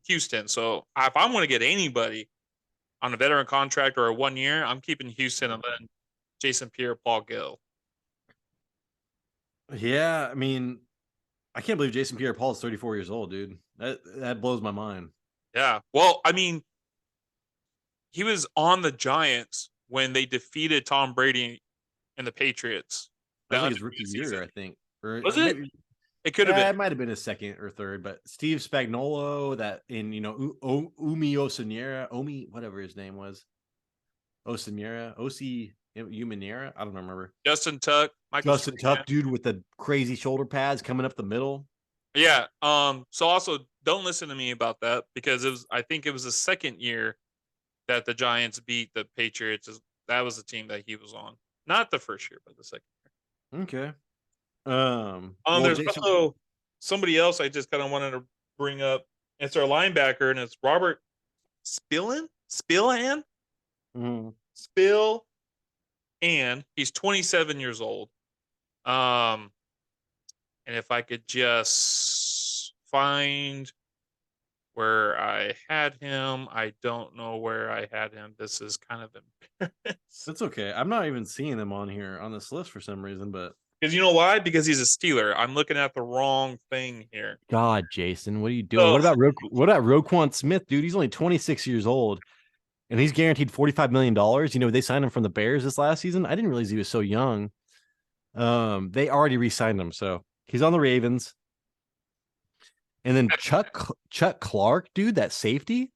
Houston. So if I'm going to get anybody on a veteran contract or a 1 year, I'm keeping Houston and letting Jason Pierre Paul go. Yeah, I mean, I can't believe Jason Pierre-Paul is 34 years old, dude. That blows my mind. Yeah. Well, I mean, he was on the Giants when they defeated Tom Brady and the Patriots. That was That like his rookie undefeated year, season. I think, or Was it? maybe It could have been. it might have been his second or third. But Steve Spagnuolo, that in Umi Osenera, Omi, whatever his name was, Osenera, Osi Umanera, I don't remember. Justin Tuck, Michael Justin Strahan. Tuck, dude, with the crazy shoulder pads coming up the middle. Yeah. So also don't listen to me about that because I think it was the second year that the Giants beat the Patriots. That was the team that he was on. Not the first year, but the second Okay. Well, There's Jason. also somebody else I just kind of wanted to bring up. It's our linebacker, and it's Robert Spillan. Mhm. Spill, and he's 27 years old. Um, and if I could just find where I had him, I don't know where I had him. This is kind of embarrassing. That's okay. I'm not even seeing him on here on this list for some reason, but Because you know why? Because he's a Steeler. I'm looking at the wrong thing here. God, Jason, what are you doing? So What about Roquan Smith, dude? He's only 26 years old. And he's guaranteed $45 million. They signed him from the Bears this last season. I didn't realize he was so young. They already re-signed him, so he's on the Ravens. And then Chuck Clark, dude, that safety,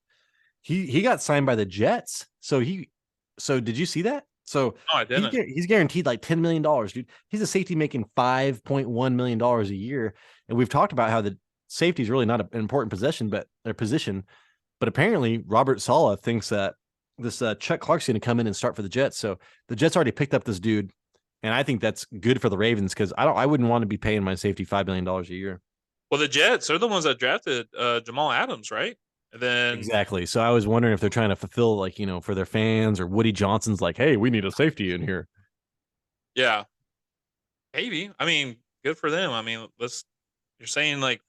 he got signed by the Jets. So did you see that? So no, I didn't. he's guaranteed like $10 million, dude. He's a safety making $5.1 million a year, and we've talked about how the safety is really not an important possession, but their position. But apparently, Robert Saleh thinks that this Chuck Clark's going to come in and start for the Jets. So the Jets already picked up this dude, and I think that's good for the Ravens because I wouldn't want to be paying my safety $5 million a year. Well, the Jets are the ones that drafted Jamal Adams, right? And then Exactly. So I was wondering if they're trying to fulfill, like, for their fans, or Woody Johnson's like, hey, we need a safety in here. yeah, maybe. I mean, good for them. I mean, you're saying like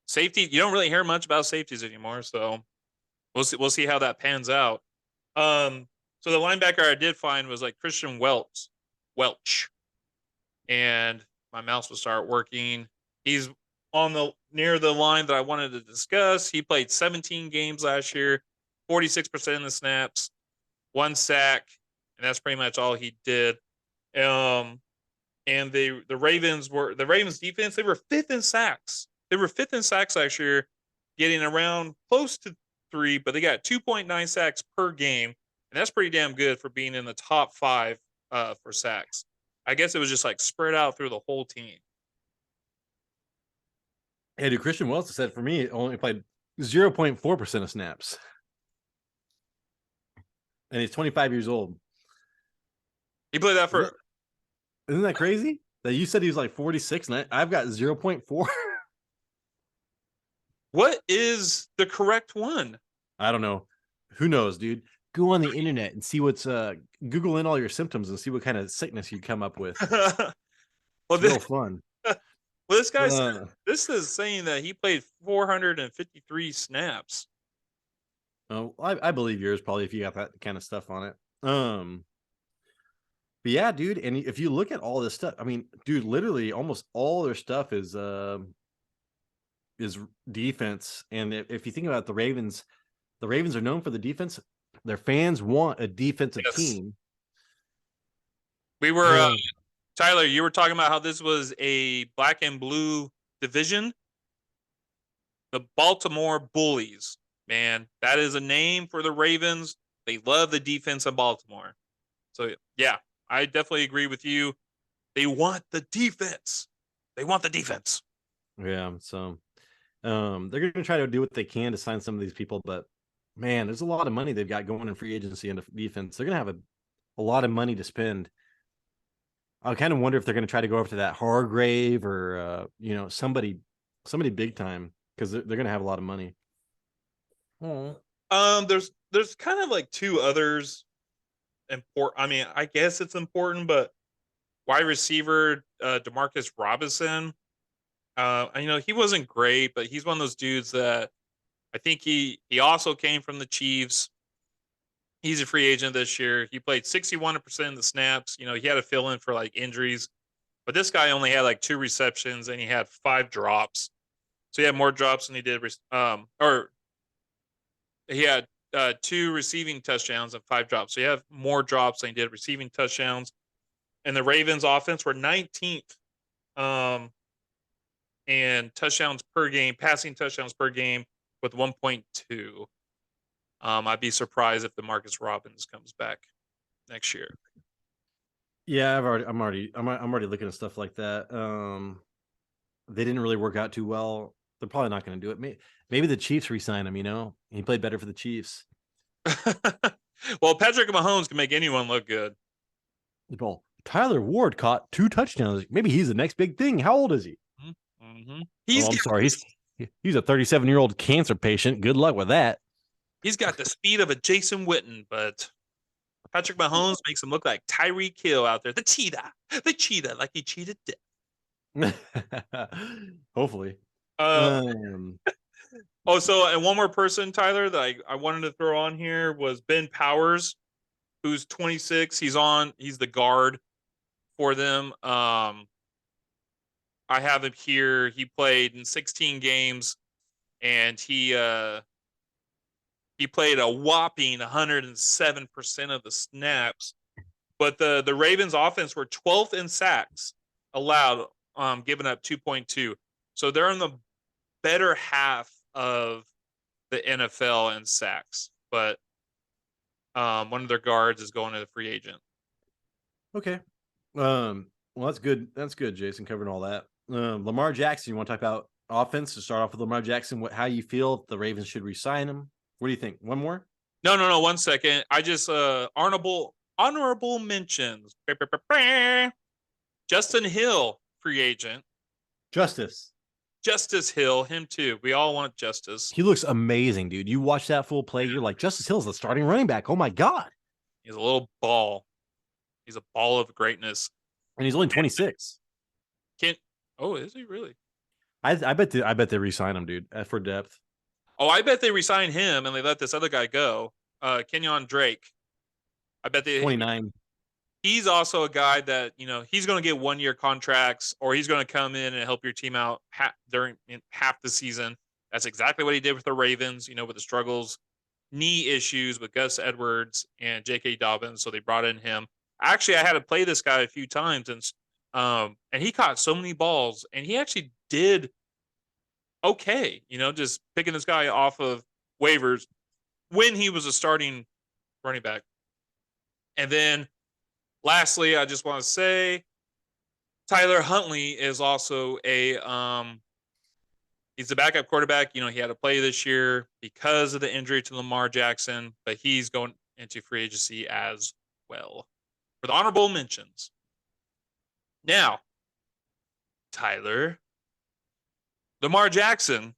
safety. You don't really hear much about safeties anymore, so we'll see how that pans out. So the linebacker I did find was like Christian Welch, and my mouse will start working. He's on the near the line that I wanted to discuss. He played 17 games last year, 46% of the snaps, 1 sack, and that's pretty much all he did. Um, and the Ravens defense, they were fifth in sacks. They were fifth in sacks last year, getting around close to 3, but they got 2.9 sacks per game, and that's pretty damn good for being in the top 5 for sacks. I guess it was just like spread out through the whole team. Yeah, dude, Christian Welch said for me, only played 0.4% of snaps. And he's 25 years old. He played that for Isn't that crazy? That you said he was like 46, and I've got 0.4. what is the correct one? I don't know. Who knows, dude? Go on the internet and see what's Google in all your symptoms and see what kind of sickness you come up with. well, It's real fun. this guy said, this is saying that he played 453 snaps. Oh, I believe yours probably if you got that kind of stuff on it. But yeah, dude, and if you look at all this stuff, I mean, dude, literally almost all their stuff is defense. And if you think about the Ravens are known for the defense. Their fans want a defensive Yes. team. We were Um, Tyler, you were talking about how this was a black and blue division. The Baltimore Bullies, man, that is a name for the Ravens. They love the defense in Baltimore. So yeah, I definitely agree with you. They want the defense. They want the defense. yeah, so they're gonna try to do what they can to sign some of these people, but man, there's a lot of money they've got going in free agency and defense. They're gonna have a lot of money to spend. I kind of wonder if they're going to try to go after that Hargrave or somebody big time because they're going to have a lot of money. Oh. There's kind of like two others important. I mean, I guess it's important, but wide receiver Demarcus Robinson. He wasn't great, but he's one of those dudes that I think he also came from the Chiefs. He's a free agent this year. He played 61% of the snaps. He had to fill in for like injuries, but this guy only had like 2 receptions and he had 5 drops. So he had more drops than he did, or he had 2 receiving touchdowns and 5 drops. So he had more drops than he did receiving touchdowns. And the Ravens offense were 19th and touchdowns per game, passing touchdowns per game with 1.2. I'd be surprised if the Marcus Robbins comes back next year. Yeah, I'm already looking at stuff like that. They didn't really work out too well. They're probably not going to do it. Maybe the Chiefs re-sign him. He played better for the Chiefs. Well, Patrick Mahomes can make anyone look good. Well, Tyler Ward caught 2 touchdowns. Maybe he's the next big thing. How old is he? Mm-hmm. I'm sorry. He's a 37-year-old cancer patient. Good luck with that. He's got the speed of a Jason Witten, but Patrick Mahomes makes him look like Tyreek Hill out there. The cheetah, like he cheated death. Hopefully. And one more person, Tyler, that I wanted to throw on here was Ben Powers, who's 26. He's the guard for them. I have him here. He played in 16 games, and he played a whopping 107% of the snaps. But the Ravens offense were 12th in sacks allowed, giving up 2.2. So they're in the better half of the NFL in sacks. But one of their guards is going to the free agent. Okay. Well, that's good. That's good, Jason, covering all that. Lamar Jackson, you want to talk about offense to start off with Lamar Jackson? How you feel the Ravens should re-sign him? What do you think? One more? No. 1 second. I just honorable mentions. Justin Hill, free agent. Justice Hill, him too. We all want Justice. He looks amazing, dude. You watch that full play, you're like, Justice Hill's the starting running back. Oh my god. He's a little ball. He's a ball of greatness. And he's only 26. Is he really? I bet they re-sign him, dude, for depth. Oh, I bet they resign him and they let this other guy go. Kenyon Drake. I bet they 29. He's also a guy that, he's going to get 1-year contracts, or he's going to come in and help your team out during half the season. That's exactly what he did with the Ravens, with the struggles, knee issues with Gus Edwards and J.K. Dobbins. So they brought in him. Actually, I had to play this guy a few times, and he caught so many balls, and he actually did okay, just picking this guy off of waivers when he was a starting running back. And then lastly, I just want to say Tyler Huntley is also he's the backup quarterback. He had to play this year because of the injury to Lamar Jackson, but he's going into free agency as well. For the honorable mentions. Now, Tyler, Lamar Jackson,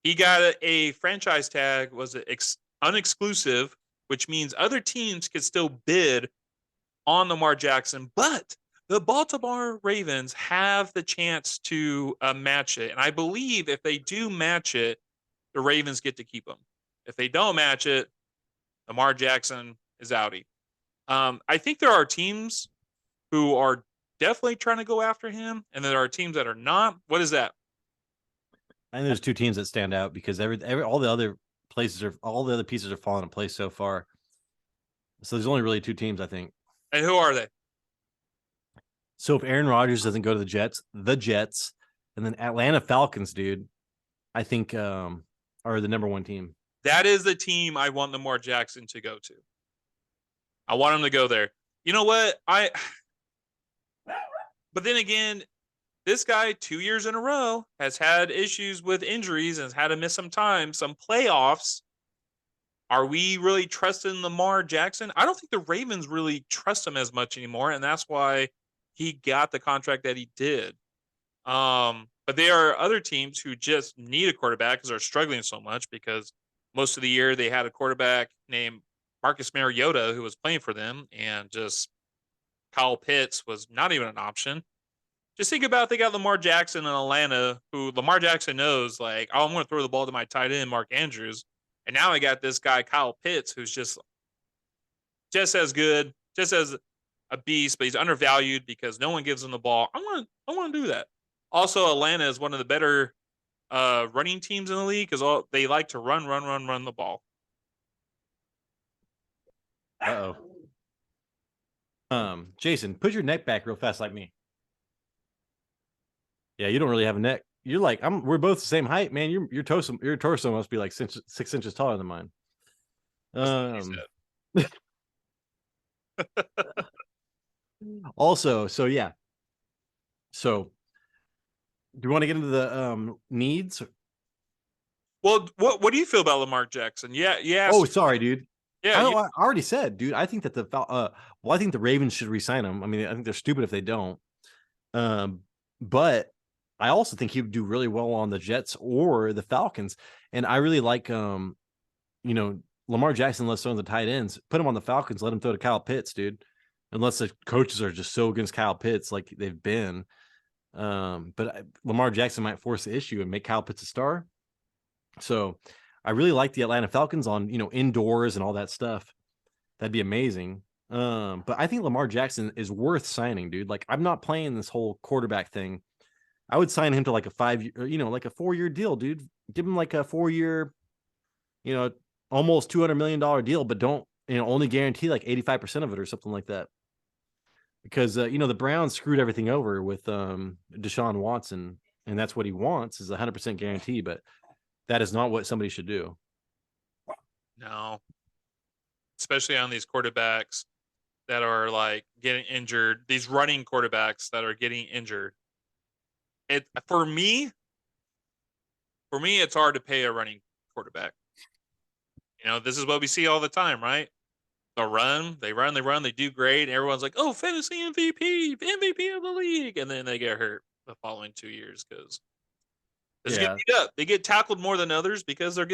he got a franchise tag, was unexclusive, which means other teams could still bid on Lamar Jackson, but the Baltimore Ravens have the chance to match it. And I believe if they do match it, the Ravens get to keep him. If they don't match it, Lamar Jackson is outie. I think there are teams who are definitely trying to go after him, and there are teams that are not. What is that? I think there's two teams that stand out because all the other pieces are falling in place so far. So there's only really two teams, I think. And who are they? So if Aaron Rodgers doesn't go to the Jets, and then Atlanta Falcons, dude, I think are the number one team. That is the team I want Lamar Jackson to go to. I want him to go there. You know what? But then again, this guy 2 years in a row has had issues with injuries and has had to miss some time, some playoffs. Are we really trusting Lamar Jackson? I don't think the Ravens really trust him as much anymore, and that's why he got the contract that he did. But there are other teams who just need a quarterback because they're struggling so much because most of the year they had a quarterback named Marcus Mariota who was playing for them, and just Kyle Pitts was not even an option. Just think about they got Lamar Jackson in Atlanta, who Lamar Jackson knows, like, oh, I'm going to throw the ball to my tight end, Mark Andrews. And now I got this guy, Kyle Pitts, who's just as good, just as a beast, but he's undervalued because no one gives him the ball. I want to do that. Also, Atlanta is one of the better running teams in the league because they like to run the ball. Jason, put your neck back real fast like me. Yeah, you don't really have a neck. You're like, we're both the same height, man. Your torso must be like 6 inches taller than mine. Also, so yeah. So do you want to get into the needs? Well, what do you feel about Lamar Jackson? Yeah. Oh, sorry, dude. Yeah, I already said, dude. I think that I think the Ravens should re-sign him. I mean, I think they're stupid if they don't. But I also think he would do really well on the Jets or the Falcons. And I really like, Lamar Jackson loves throwing the tight ends. Put him on the Falcons. Let him throw to Kyle Pitts, dude. Unless the coaches are just so against Kyle Pitts like they've been. But Lamar Jackson might force the issue and make Kyle Pitts a star. So I really like the Atlanta Falcons on, indoors and all that stuff. That'd be amazing. But I think Lamar Jackson is worth signing, dude. Like, I'm not playing this whole quarterback thing. I would sign him to like a 5-year, like a 4-year deal, dude. Give him like a 4-year, almost $200 million deal, but don't, only guarantee like 85% of it or something like that. Because, the Browns screwed everything over with Deshaun Watson, and that's what he wants is 100% guarantee, but that is not what somebody should do. No. Especially on these quarterbacks that are like getting injured, these running quarterbacks that are getting injured. For me, it's hard to pay a running quarterback. This is what we see all the time, right? They run, they do great, and everyone's like, "Oh, fantasy MVP of the league," and then they get hurt the following 2 years because they get beat up. They get tackled more than others because they're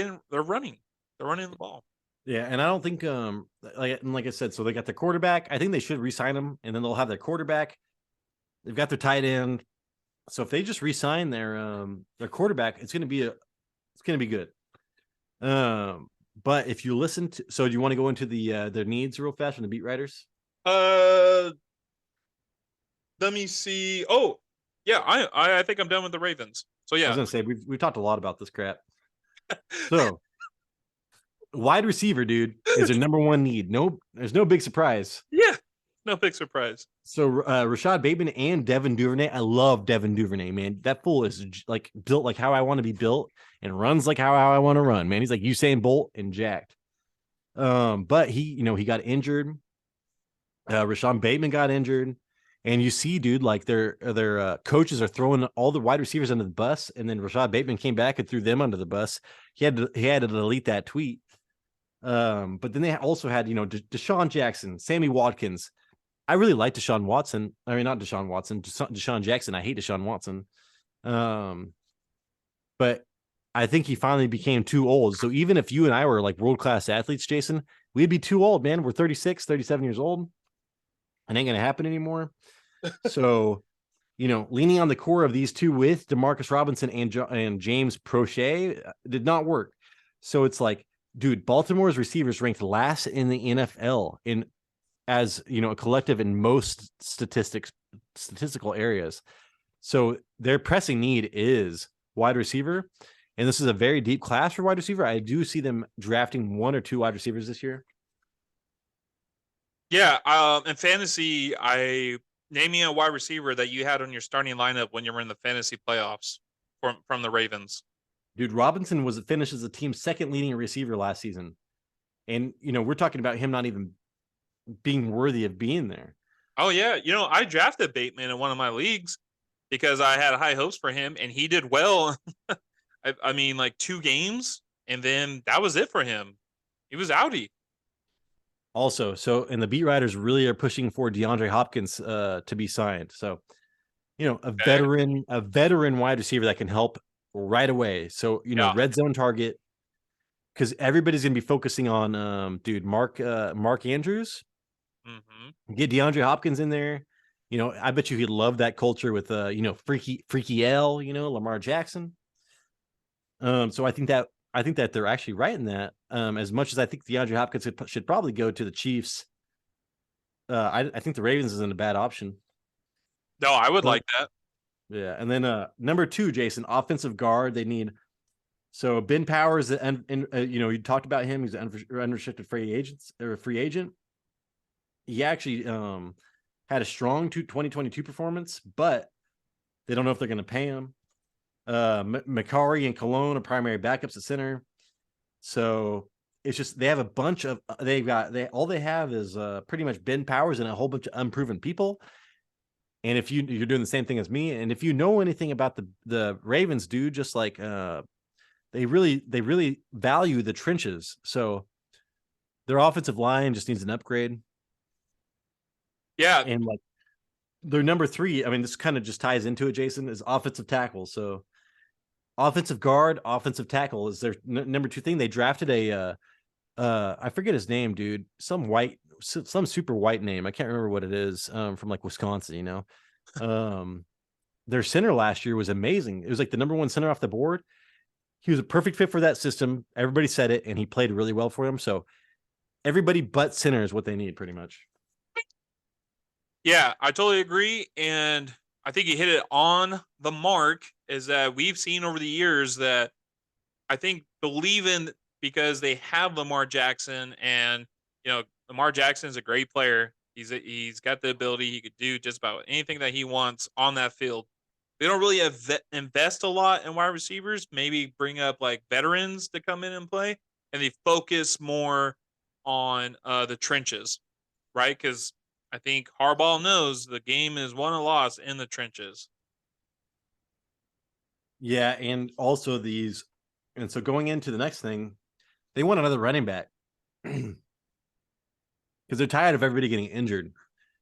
running the ball. Yeah, and I don't think like I said, so they got their quarterback. I think they should re-sign him, and then they'll have their quarterback. They've got their tight end. So if they just re-sign their quarterback, it's gonna be good. But if you listen to, so do you want to go into their needs real fast from the beat writers? Let me see. Oh, yeah, I think I'm done with the Ravens. So yeah, I was gonna say we've talked a lot about this crap. So wide receiver, dude, is their number one need. No, there's no big surprise. Yeah, no big surprise. So Rashad Bateman and Devin Duvernay. I love Devin Duvernay, man. That fool is like built like how I want to be built and runs like how I want to run, man. He's like Usain Bolt and jacked. But he got injured. Rashad Bateman got injured. And you see, dude, like their coaches are throwing all the wide receivers under the bus, and then Rashad Bateman came back and threw them under the bus. He had to delete that tweet. But then they also had Deshaun Jackson, Sammy Watkins. I really like Deshaun Watson. I mean, not Deshaun Watson, Deshaun Jackson. I hate Deshaun Watson. But I think he finally became too old. So even if you and I were like world-class athletes, Jason, we'd be too old, man. We're 36, 37 years old. It ain't going to happen anymore. So leaning on the core of these two with Demarcus Robinson and James Prochet did not work. So it's like, dude, Baltimore's receivers ranked last in the NFL in as a collective in most statistical areas. So their pressing need is wide receiver. And this is a very deep class for wide receiver. I do see them drafting 1 or 2 wide receivers this year. Yeah, in fantasy, name me a wide receiver that you had on your starting lineup when you were in the fantasy playoffs from the Ravens. Dude, Robinson finished as the team's second leading receiver last season. And, we're talking about him not even being worthy of being there. Oh, yeah. I drafted Bateman in one of my leagues because I had high hopes for him, and he did well. I mean, like 2 games, and then that was it for him. He was outie. Also, and the beat writers really are pushing for DeAndre Hopkins to be signed. So, a veteran wide receiver that can help right away. So, Yeah. red zone target, because everybody's gonna be focusing on Mark Andrews. Mm-hmm. Get DeAndre Hopkins in there. I bet you he'd love that culture with Freaky L, Lamar Jackson. So I think that they're actually right in that. As much as I think DeAndre Hopkins should probably go to the Chiefs, I think the Ravens isn't a bad option. No, I would like that. Yeah, and then number 2, Jason, offensive guard. They need Ben Powers, and you talked about him. He's an unrestricted free agent. He actually had a strong 2022 performance, but they don't know if they're going to pay him. Macari and Cologne are primary backups at center. So it's just they have a bunch of all they have is pretty much Ben Powers and a whole bunch of unproven people. And if you're doing the same thing as me, and if you know anything about the Ravens, dude, just like they really value the trenches. So their offensive line just needs an upgrade. Yeah. And like their number 3, I mean, this kind of just ties into it, Jason, is offensive tackle. So offensive guard, offensive tackle is their number 2 thing. They drafted I forget his name, dude. Some super white name. I can't remember what it is. From like Wisconsin, their center last year was amazing. It was like the number 1 center off the board. He was a perfect fit for that system. Everybody said it, and he played really well for him. So everybody but center is what they need, pretty much. Yeah, I totally agree. And I think you hit it on the mark, is that we've seen over the years that I think believing because they have Lamar Jackson, and Lamar Jackson is a great player. He's got the ability. He could do just about anything that he wants on that field. They don't really invest a lot in wide receivers. Maybe bring up like veterans to come in and play, and they focus more on the trenches, right? Because I think Harbaugh knows the game is won or lost in the trenches. Yeah, and also and so going into the next thing, they want another running back because they're tired of everybody getting injured.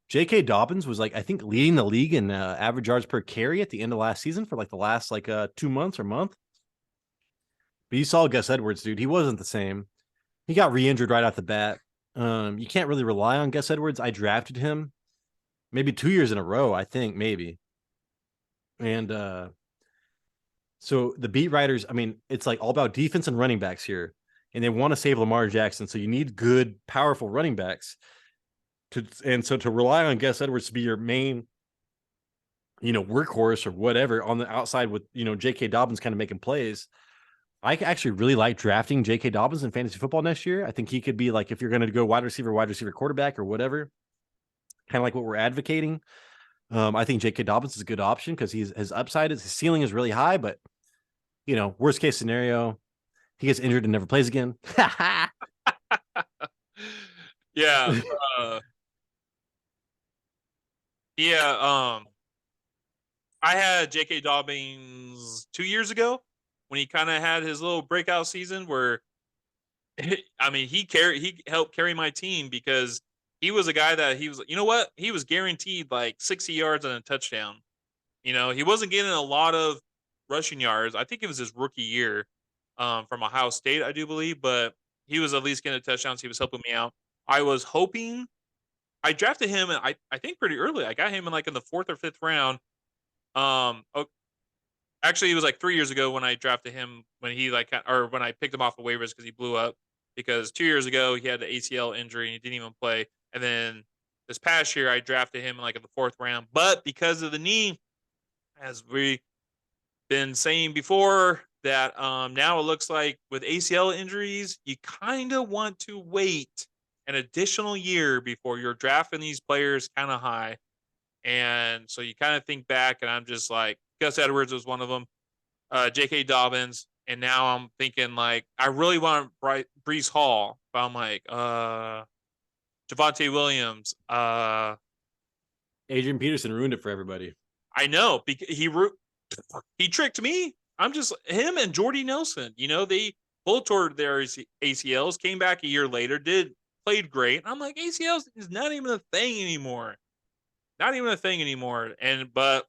J.K. Dobbins was I think leading the league in average yards per carry at the end of last season for the last 2 months or month. But you saw Gus Edwards, dude. He wasn't the same. He got re-injured right off the bat. You can't really rely on Gus Edwards. I drafted him maybe 2 years in a row, I think, maybe. And so the beat writers, I mean, it's all about defense and running backs here. And they want to save Lamar Jackson. So you need good, powerful running backs. To rely on Gus Edwards to be your main, workhorse or whatever on the outside with, J.K. Dobbins kind of making plays. I actually really like drafting J.K. Dobbins in fantasy football next year. I think he could be if you're going to go wide receiver, quarterback or whatever, kind of like what we're advocating. I think J.K. Dobbins is a good option because his upside his ceiling is really high, but worst case scenario, he gets injured and never plays again. Yeah. Yeah. I had J.K. Dobbins 2 years ago when he kind of had his little breakout season where, I mean, he helped carry my team because he was a guy that he was guaranteed 60 yards and a touchdown. He wasn't getting a lot of rushing yards. I think it was his rookie year from Ohio State, I do believe, but he was at least getting touchdowns. He was helping me out. I was hoping I drafted him, and I think pretty early. I got him in in the 4th or 5th round. Actually, it was like 3 years ago when I drafted him when he or when I picked him off the waivers because he blew up. Because 2 years ago he had the ACL injury and he didn't even play. And then this past year I drafted him like in the 4th round, but because of the knee, as we been saying before, that now it looks like with ACL injuries, you kind of want to wait an additional year before you're drafting these players kind of high. And so you kind of think back, and I'm just like, Gus Edwards was one of them, J.K. Dobbins, and now I'm thinking like I really want Brees Hall, but I'm like, Javonte Williams. Adrian Peterson ruined it for everybody. I know because he tricked me. I'm just him and Jordy Nelson. You know, they both tore their ACLs, came back a year later, played great. I'm like, ACLs is not even a thing anymore. Not even a thing anymore. But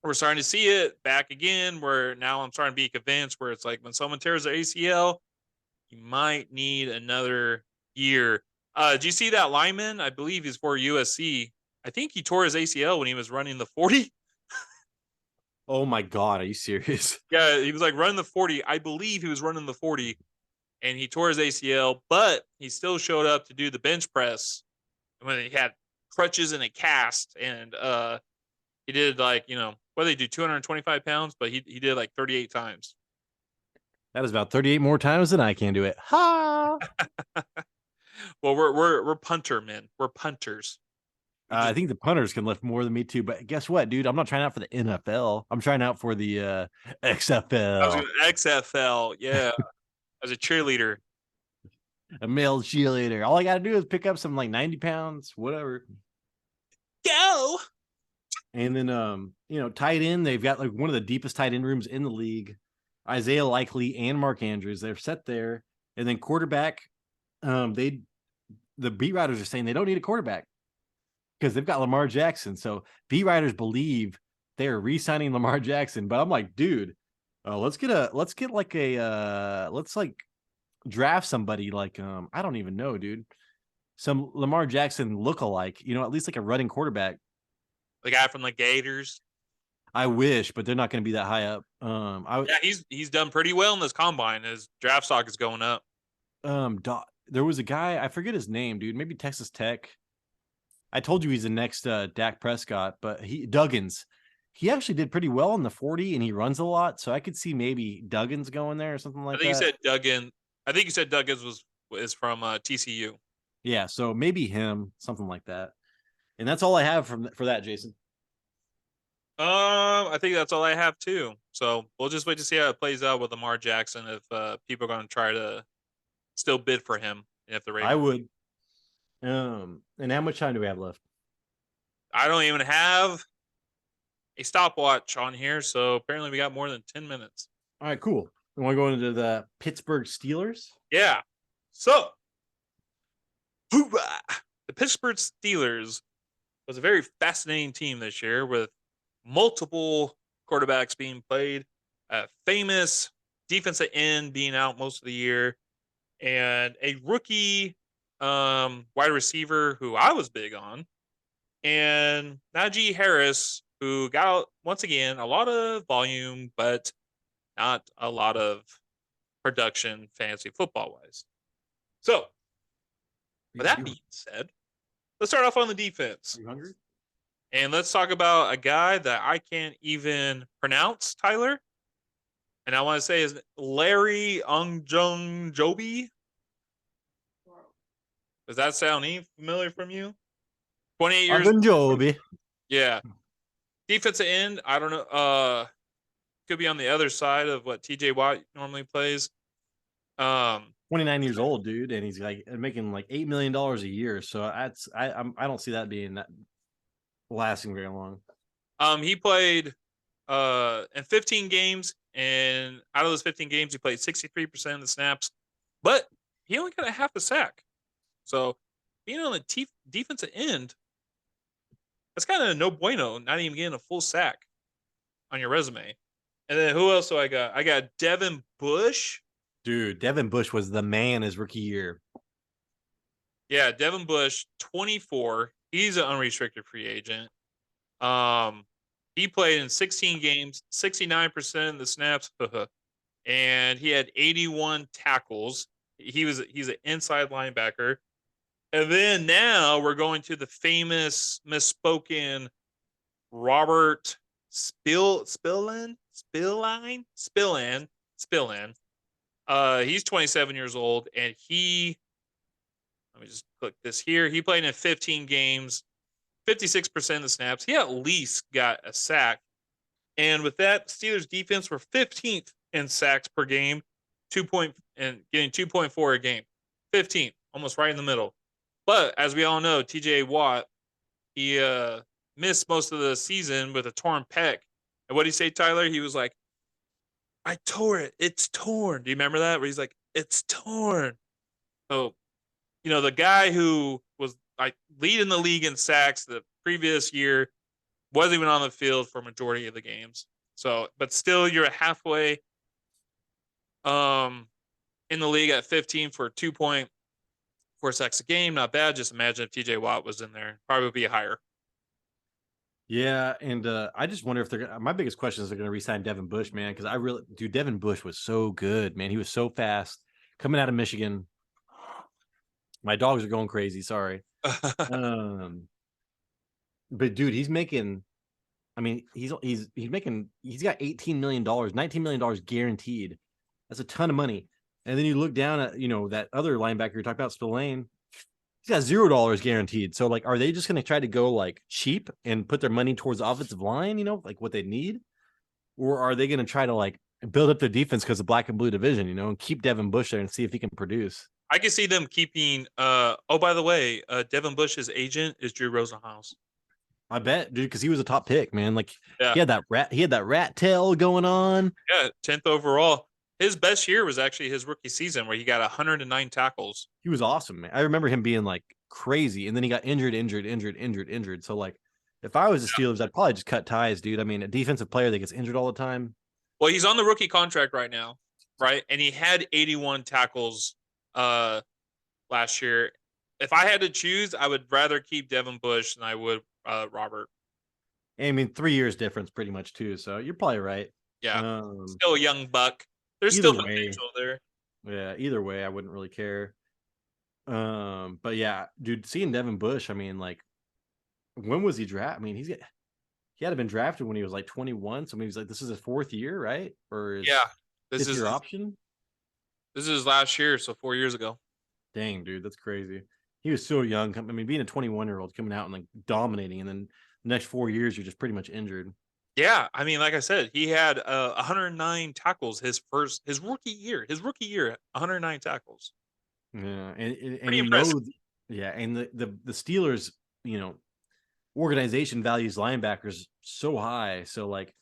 we're starting to see it back again where now I'm starting to be convinced where it's like when someone tears their ACL, you might need another year. Do you see that lineman? I believe he's for USC. I think he tore his ACL when he was running the 40. Oh my God, are you serious? Yeah, he was like running the 40. I believe he was running the 40 and he tore his ACL, but he still showed up to do the bench press when he had crutches and a cast. And he did like, what did they do, 225 pounds, but he did like 38 times. That is about 38 more times than I can do it. Ha! Well, we're punter men. We're punters. I think the punters can lift more than me too, but guess what, dude? I'm not trying out for the NFL. I'm trying out for the XFL. XFL, yeah. As a cheerleader. A male cheerleader. All I got to do is pick up some like 90 pounds, whatever. Go! And then, tight end, they've got like one of the deepest tight end rooms in the league. Isaiah Likely and Mark Andrews, they're set there. And then quarterback, the beat writers are saying they don't need a quarterback because they've got Lamar Jackson. So beat writers believe they're re-signing Lamar Jackson. But I'm like, dude, let's draft somebody like I don't even know, dude. Some Lamar Jackson lookalike, at least like a running quarterback. The guy from the Gators. I wish, but they're not going to be that high up. He's done pretty well in this combine. His draft stock is going up. There was a guy, I forget his name, dude. Maybe Texas Tech. I told you he's the next Dak Prescott, but Duggins. He actually did pretty well in the 40, and he runs a lot. So I could see maybe Duggins going there or something like that. I think you said Duggins is from TCU. Yeah, so maybe him, something like that. And that's all I have for that, Jason. I think that's all I have too. So we'll just wait to see how it plays out with Lamar Jackson. If people are going to try to still bid for him, if the Ravens. I would. And how much time do we have left? I don't even have a stopwatch on here, so apparently we got more than 10 minutes. All right, cool. We want to go into the Pittsburgh Steelers? Yeah. So, the Pittsburgh Steelers was a very fascinating team this year with multiple quarterbacks being played, a famous defensive end being out most of the year, and a rookie wide receiver who I was big on, and Najee Harris, who got, once again, a lot of volume, but not a lot of production fantasy football-wise. So, with that being said, let's start off on the defense. Are you hungry? And let's talk about a guy that I can't even pronounce, Tyler. And I want to say is Larry Ogunjobi. Does that sound any familiar from you? 28 years. Ogunjobi. Yeah. Defensive end, I don't know. Could be on the other side of what TJ Watt normally plays. 29 years old, dude, and he's like making like $8 million a year. So I don't see that being that lasting very long. He played in 15 games, and out of those 15 games, he played 63% of the snaps, but he only got a half a sack. So being on the defensive end, that's kind of no bueno, not even getting a full sack on your resume. And then who else do I got? I got Devin Bush. Dude, Devin Bush was the man his rookie year. Yeah, Devin Bush, 24. He's an unrestricted free agent. He played in 16 games, 69% of the snaps, and he had 81 tackles. He's an inside linebacker. And then now we're going to the famous misspoken Robert Spillane. He's 27 years old, and let me just click this here. He played in 15 games, 56% of the snaps. He at least got a sack. And with that, Steelers defense were 15th in sacks per game, and getting 2.4 a game. 15th, almost right in the middle. But as we all know, TJ Watt, he missed most of the season with a torn pec. And what did he say, Tyler? He was like, I tore it. It's torn. Do you remember that? Where he's like, it's torn. So, the guy who was like leading the league in sacks the previous year wasn't even on the field for a majority of the games. So, but still, you're halfway in the league at 15 for 2.4 sacks a game. Not bad. Just imagine if TJ Watt was in there. Probably would be higher. Yeah, and I just wonder if they're. My biggest question is they're going to re-sign Devin Bush, man, because Devin Bush was so good, man. He was so fast coming out of Michigan. My dogs are going crazy. Sorry, but dude, he's making. I mean, he's making. He's got $18 million, $19 million guaranteed. That's a ton of money. And then you look down at that other linebacker you talked about, Spillane. He's got $0 guaranteed. So, like, are they just going to try to go like cheap and put their money towards the offensive line? Like what they need, or are they going to try to like build up their defense because of black and blue division? And keep Devin Bush there and see if he can produce. I can see them keeping. Oh, by the way, Devin Bush's agent is Drew Rosenhaus. I bet, dude, because he was a top pick, man. Like Yeah. He had that rat tail going on. Yeah, 10th overall. His best year was actually his rookie season where he got 109 tackles. He was awesome, man. I remember him being like crazy, and then he got injured. So like, if I was the Steelers, I'd probably just cut ties, dude. I mean, a defensive player that gets injured all the time. Well, he's on the rookie contract right now, right? And he had 81 tackles last year. If I had to choose, I would rather keep Devin Bush than I would Robert. I mean, 3 years difference pretty much too. So you're probably right. Yeah, still a young buck. There's still potential there. Yeah, either way, I wouldn't really care. But yeah, dude, seeing Devin Bush, I mean, like, when was he drafted? I mean, he had to been drafted when he was like 21. So maybe he's like, this is his 4th year, right? Or this is your option. This is last year, so 4 years ago. Dang, dude, that's crazy. He was so young. I mean, being a 21-year-old coming out and like dominating, and then the next 4 years, you're just pretty much injured. Yeah, I mean, like I said, he had 109 tackles his rookie year. 109 tackles. Yeah, and pretty impressive. Yeah, and the Steelers, organization values linebackers so high. So like,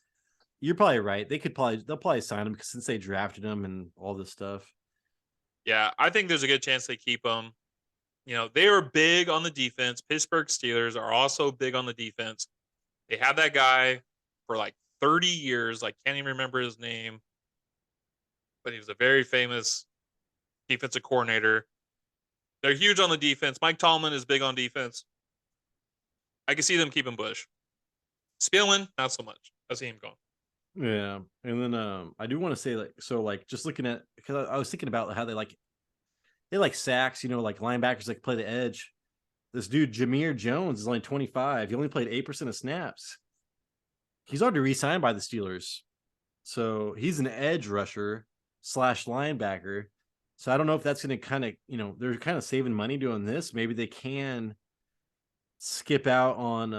you're probably right. They'll probably sign him because since they drafted him and all this stuff. Yeah, I think there's a good chance they keep him. They are big on the defense. Pittsburgh Steelers are also big on the defense. They have that guy for like 30 years. I can't even remember his name, but he was a very famous defensive coordinator. They're huge on the defense. Mike Tomlin is big on defense. I can see them keeping Bush. Spillane, not so much. I see him going. Yeah, and then I do want to say just looking at, because I was thinking about how they like sacks, like linebackers that play the edge. This dude Jameer Jones is only 25. He only played 8% of snaps. He's already re-signed by the Steelers, so he's an edge rusher / linebacker. So I don't know if that's going to kind of, they're kind of saving money doing this. Maybe they can skip out on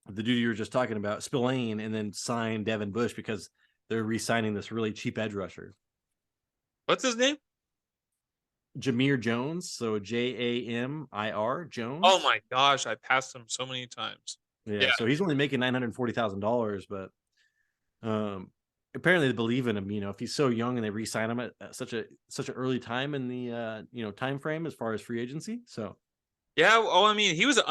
the dude you were just talking about, Spillane, and then sign Devin Bush because they're re-signing this really cheap edge rusher. What's his name? Jameer Jones. So Jamir Jones. Oh my gosh, I passed him so many times. Yeah. So he's only making $940,000, but apparently they believe in him. If he's so young and they re-sign him at such an early time in the time frame as far as free agency. So yeah. Oh, I mean, he was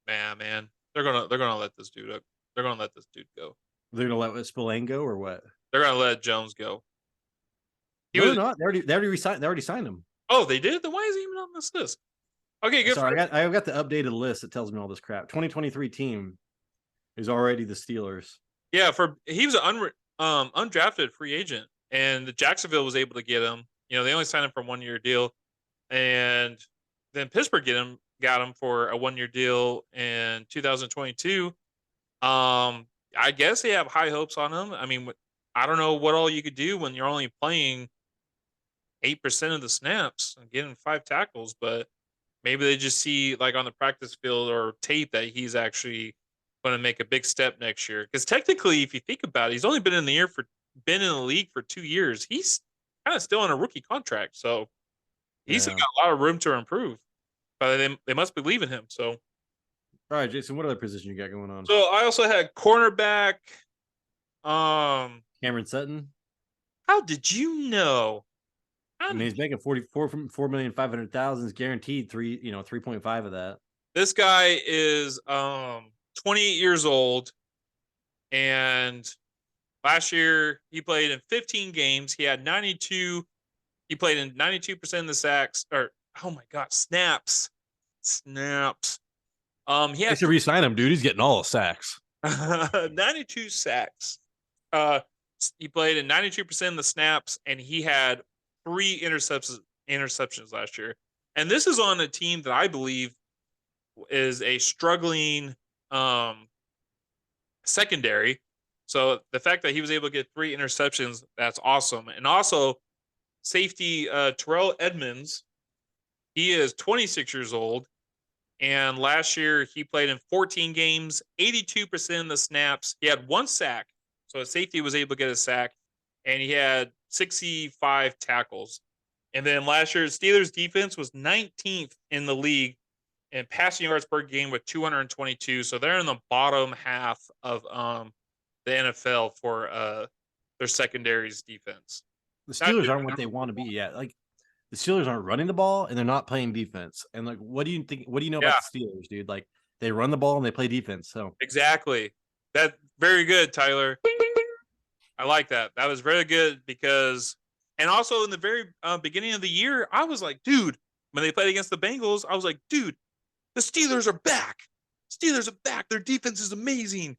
man. They're gonna let this dude up. They're gonna let this dude go. They're gonna let Spillane go, or what? They're gonna let Jones go. They're not. They already signed him. Oh, they did? Then why is he even on this list? Okay, good. Sorry, I got the updated list that tells me all this crap. 2023 team. He's already the Steelers. Yeah, he was an undrafted free agent, and Jacksonville was able to get him. They only signed him for a 1-year deal, and then Pittsburgh got him for a 1-year deal in 2022. I guess they have high hopes on him. I mean, I don't know what all you could do when you're only playing 8% of the snaps and getting 5 tackles, but maybe they just see like on the practice field or tape that he's actually going to make a big step next year. Because technically, if you think about it, he's only been in the league for 2 years. He's kind of still on a rookie contract, so he's got Yeah. a lot of room to improve. But they must believe in him. So, All right, Jason. What other position you got going on? so I also had cornerback. Cameron Sutton. How did you know? I mean, he's making 4,500,000 is guaranteed 3.5 of that. This guy is 28 years old, and last year he played in 15 games. He had 92. He played in 92% of the sacks, or oh my god, snaps. He They had should re-sign him, dude. He's getting all the sacks. 92 sacks. He played in 92% of the snaps, and he had 3 interceptions last year. And this is on a team that I believe is a struggling secondary. So the fact that he was able to get 3 interceptions, that's awesome. And also safety Terrell Edmonds, he is 26 years old. And last year he played in 14 games, 82% of the snaps. He had 1 sack. So a safety was able to get a sack. And he had 65 tackles. And then last year, Steelers defense was 19th in the league in passing yards per game with 222. So they're in the bottom half of the NFL for their secondary's defense. The Steelers aren't what they want to be yet. Like the Steelers aren't running the ball and they're not playing defense. And like, what do you think? What do you know about the Steelers, dude? Like they run the ball and they play defense. So exactly. That very good, Tyler. I like that. That was very good because, and also in the very beginning of the year, I was like, dude, when they played against the Bengals, I was like, dude, the Steelers are back. Steelers are back. Their defense is amazing.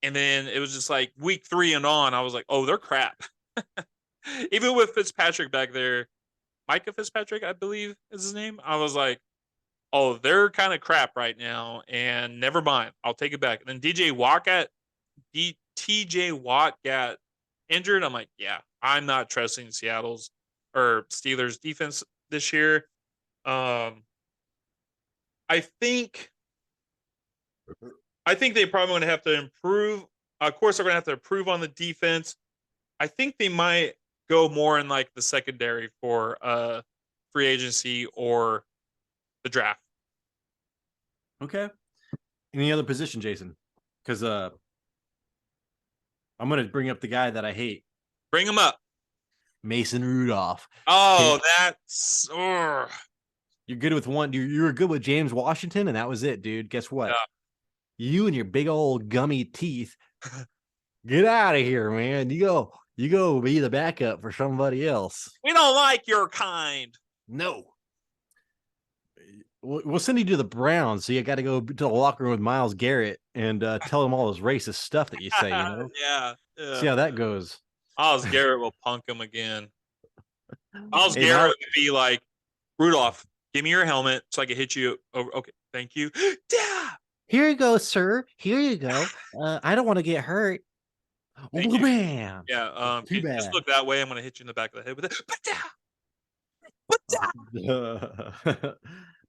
And then it was just like week 3 and on, I was like, oh, they're crap. Even with Fitzpatrick back there, Micah Fitzpatrick, I believe is his name. I was like, oh, they're kind of crap right now. And never mind. I'll take it back. And then TJ Watt got injured. I'm like, yeah, I'm not trusting Seattle's or Steelers defense this year. I think they probably going to have to improve. Of course, they're going to have to improve on the defense. I think they might go more in like the secondary for free agency or the draft. okay. Any other position, Jason? Because I'm going to bring up the guy that I hate. Bring him up. Mason Rudolph. Oh, that's you're good with one. You were good with James Washington, and that was it, dude. Guess what? Yeah. You and your big old gummy teeth. Get out of here, man. You go be the backup for somebody else. We don't like your kind. No. We'll send you to the Browns, so you got to go to the locker room with Myles Garrett and tell him all this racist stuff that you say, Yeah. See how that goes. Myles Garrett will punk him again. Myles Garrett would be like, Rudolph, give me your helmet so I can hit you over. Okay, thank you. Yeah. Here you go, sir. Here you go. I don't want to get hurt. Bam. Yeah. Too bad. Just look that way. I'm going to hit you in the back of the head with it.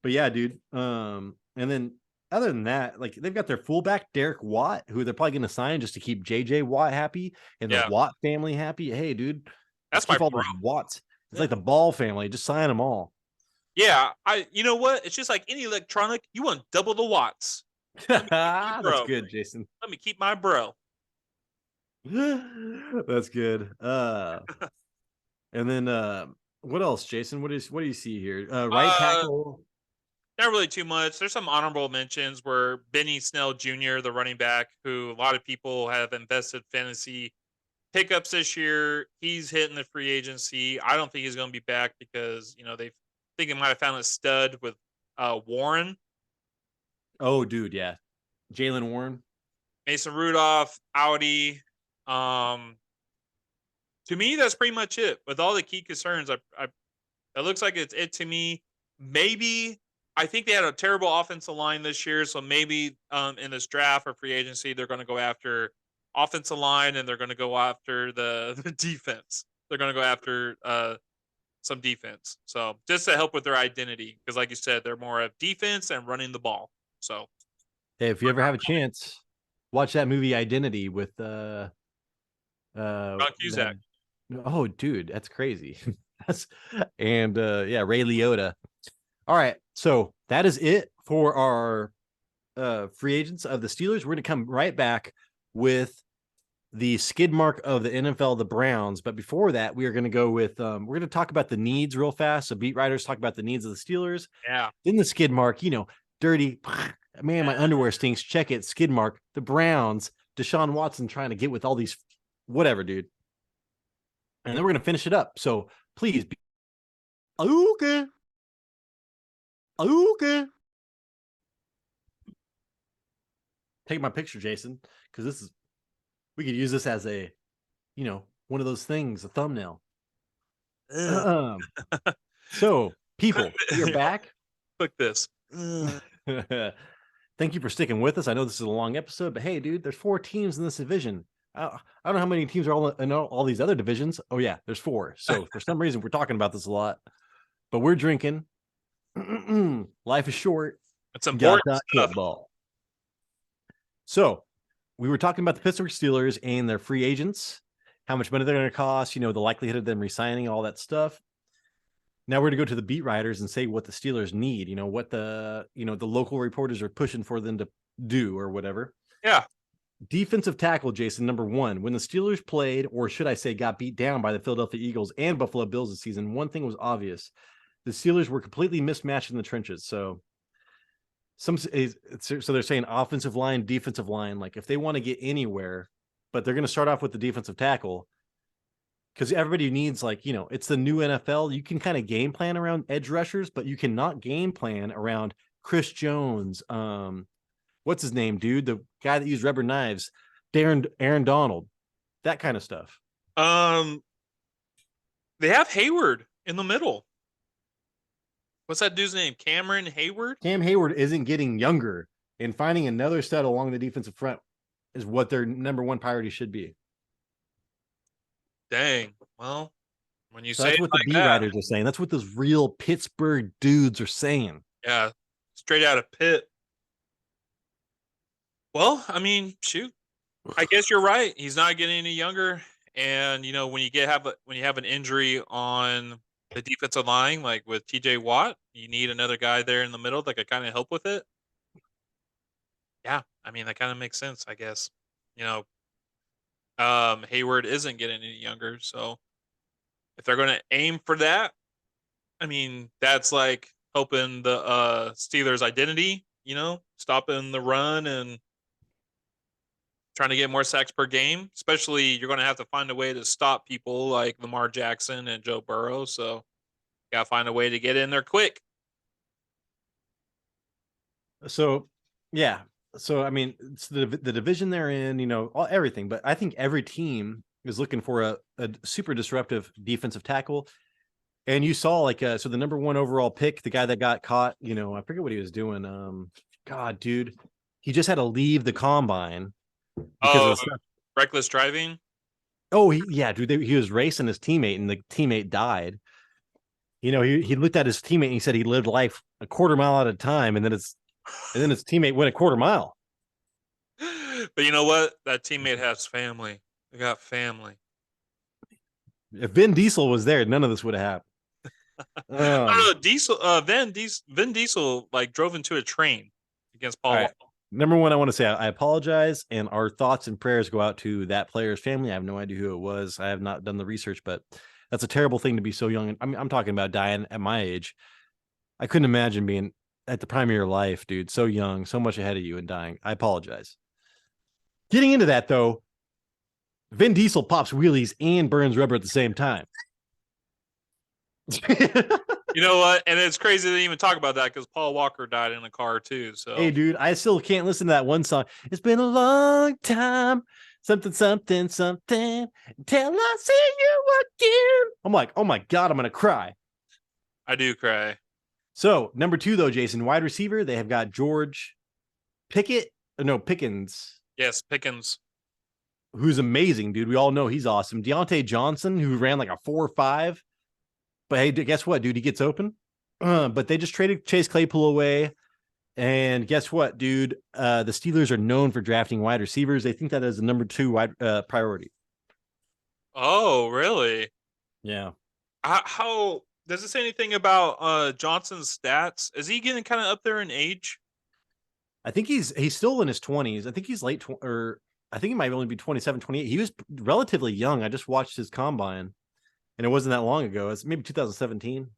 But yeah, dude. And then other than that, like they've got their fullback Derek Watt, who they're probably going to sign just to keep JJ Watt happy and the Watt family happy. Hey, dude, that's my all those Watts. It's like the Ball family. Just sign them all. Yeah, you know what? It's just like any electronic. You want double the watts. That's good, Jason. Let me keep my bro. That's good. And then what else, Jason? What do you see here? Right tackle. Not really too much. There's some honorable mentions where Benny Snell Jr., the running back, who a lot of people have invested fantasy pickups this year. He's hitting the free agency. I don't think he's going to be back because they think he might have found a stud with Warren. Oh, dude, yeah, Jaylen Warren. Mason Rudolph, Audi. To me, that's pretty much it. With all the key concerns, it looks like it's it to me. Maybe I think they had a terrible offensive line this year, so maybe in this draft or free agency, they're going to go after offensive line and they're going to go after the defense. They're going to go after some defense. So just to help with their identity, because like you said, they're more of defense and running the ball. So Hey, if you ever have a chance, watch that movie Identity with John Cusack. oh dude, that's crazy. That's and yeah, Ray Liotta. All right, so that is it for our free agents of the Steelers. We're gonna come right back with the skid mark of the NFL, the Browns. But before that, we are going to go with we're going to talk about the needs real fast. So beat writers talk about the needs of the Steelers. Yeah. Then the skid mark, dirty man, my underwear stinks. Check it. Skid mark. The Browns, Deshaun Watson trying to get with all these whatever, dude. And then we're going to finish it up. So please be okay. Okay. Take my picture, Jason, because we could use this as a, one of those things, a thumbnail. So, people, we're back. Click this. Thank you for sticking with us. I know this is a long episode, but hey, dude, there's 4 teams in this division. I don't know how many teams are all in all these other divisions. Oh, yeah, there's 4. So, for some reason, we're talking about this a lot, but we're drinking. Life is short. It's important stuff. Football. So, we were talking about the Pittsburgh Steelers and their free agents, how much money they're going to cost, the likelihood of them resigning, all that stuff. Now we're going to go to the beat writers and say what the Steelers need, what the local reporters are pushing for them to do or whatever. Yeah. Defensive tackle, Jason, number 1. When the Steelers played, or should I say got beat down by the Philadelphia Eagles and Buffalo Bills this season, one thing was obvious. The Steelers were completely mismatched in the trenches. So they're saying offensive line, defensive line, like if they want to get anywhere, but they're going to start off with the defensive tackle because everybody needs it's the new NFL. You can kind of game plan around edge rushers, but you cannot game plan around Chris Jones. What's his name, dude? The guy that used rubber knives, Aaron Donald, that kind of stuff. They have Hayward in the middle. What's that dude's name? Cameron Hayward? Cam Hayward isn't getting younger, and finding another stud along the defensive front is what their number 1 priority should be. Dang. Well, when you say that's what the beat writers are saying. That's what those real Pittsburgh dudes are saying. Yeah, straight out of Pitt. Well, I mean, shoot. I guess you're right. He's not getting any younger, and when you have an injury on the defensive line, like with TJ Watt, you need another guy there in the middle that could kind of help with it. Yeah, I mean that kind of makes sense, I guess. Hayward isn't getting any younger, so if they're going to aim for that, I mean that's like helping the Steelers' identity. Stopping the run and trying to get more sacks per game. Especially, you're going to have to find a way to stop people like Lamar Jackson and Joe Burrow. So, you got to find a way to get in there quick. So, yeah. So, I mean, it's the division they're in, everything. But I think every team is looking for a super disruptive defensive tackle. And you saw so the number 1 overall pick, the guy that got caught, I forget what he was doing. God, dude, he just had to leave the combine. Reckless driving. Oh, dude, he was racing his teammate and the teammate died. He looked at his teammate and he said he lived life a quarter mile at a time, and then his teammate went a quarter mile. But you know what? That teammate has family. They got family. If Vin Diesel was there, none of this would have happened. Vin Diesel drove into a train against Paul. Right. Number 1, I want to say I apologize, and our thoughts and prayers go out to that player's family. I have no idea who it was. I have not done the research, but that's a terrible thing to be so young. I'm talking about dying at my age. I couldn't imagine being at the prime of your life, dude, so young, so much ahead of you and dying. I apologize. Getting into that, though, Vin Diesel pops wheelies and burns rubber at the same time. You know what? And it's crazy to even talk about that because Paul Walker died in a car too. Hey, So dude, I still can't listen to that one song. It's been a long time. Something, something, something. Till I see you again. I'm like, oh my God, I'm going to cry. I do cry. So, number 2, though, Jason, wide receiver, they have got George Pickens, Yes, Pickens. who's amazing, dude. We all know he's awesome. Deontay Johnson, who ran like a 4.5. But hey, guess what, dude? He gets open. But they just traded Chase Claypool away. And guess what, dude? The Steelers are known for drafting wide receivers. They think that is the number 2 wide priority. Oh, really? Yeah. How does it say anything about Johnson's stats? Is he getting kind of up there in age? I think he's still in his 20s. I think he's or I think he might only be 27, 28. He was relatively young. I just watched his combine, and it wasn't that long ago. It's maybe 2017.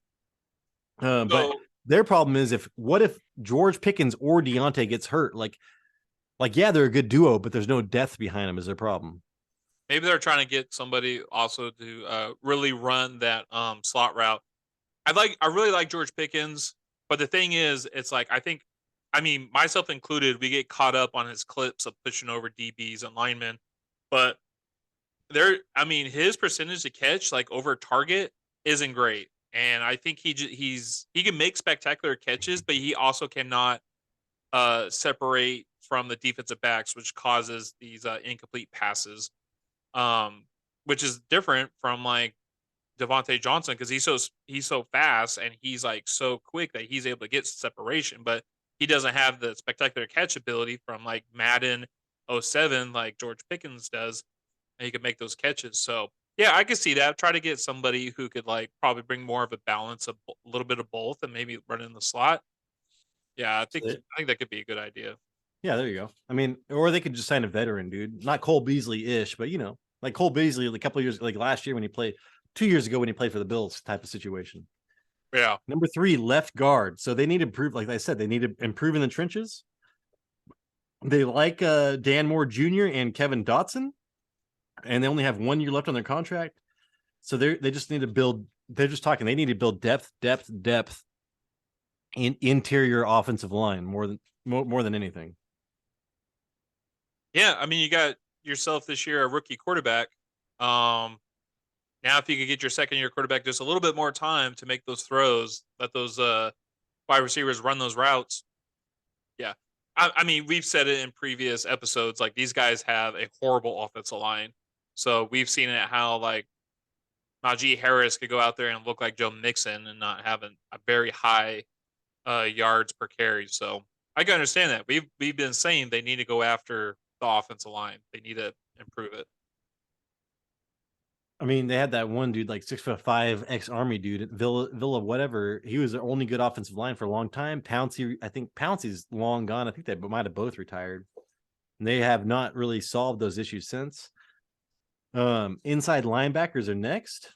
But So their problem is what if George Pickens or Deontay gets hurt? Like yeah, they're a good duo, but there's no depth behind them is their problem. maybe they're trying to get somebody also to really run that slot route. I really like George Pickens, but the thing is, it's like I mean myself included, we get caught up on his clips of pushing over DBs and linemen, but I mean his percentage to catch like over target isn't great, and I think he can make spectacular catches, but he also cannot separate from the defensive backs, which causes these incomplete passes. Um, which is different from like Devontae Johnson because he's so fast and he's like so quick that he's able to get separation, but he doesn't have the spectacular catch ability from like Madden '07 like George Pickens does, and he could make those catches. So yeah, I could see that. Try to get somebody who could like probably bring more of a balance of a little bit of both, and maybe run in the slot. Yeah, I think that could be a good idea. Yeah, there you go. I mean, or they could just sign a veteran, dude. Not Cole Beasley-ish, but like Cole Beasley a couple of years, like last year when he played, 2 years ago when he played for the Bills type of situation. Yeah. Number 3, left guard. So they need to improve, like I said, they need to improve in the trenches. They like Dan Moore Jr. and Kevin Dotson, and they only have 1 year left on their contract. So they just need to build. They're just talking. They need to build depth in interior offensive line more than anything. Yeah, I mean, you got yourself this year a rookie quarterback. Um, Now, if you could get your second year quarterback just a little bit more time to make those throws, let those wide receivers run those routes. Yeah, I mean, we've said it in previous episodes. Like these guys have a horrible offensive line, so we've seen it how like Najee Harris could go out there and look like Joe Mixon and not have a very high yards per carry. So I can understand that. We've been saying they need to go after the offensive line. They need to improve it. I mean, they had that one dude, like 6'5" ex-army dude, Villa, whatever. He was their only good offensive line for a long time. Pouncey, I think Pouncey's long gone. I think they might have both retired. And they have not really solved those issues since. Inside linebackers are next,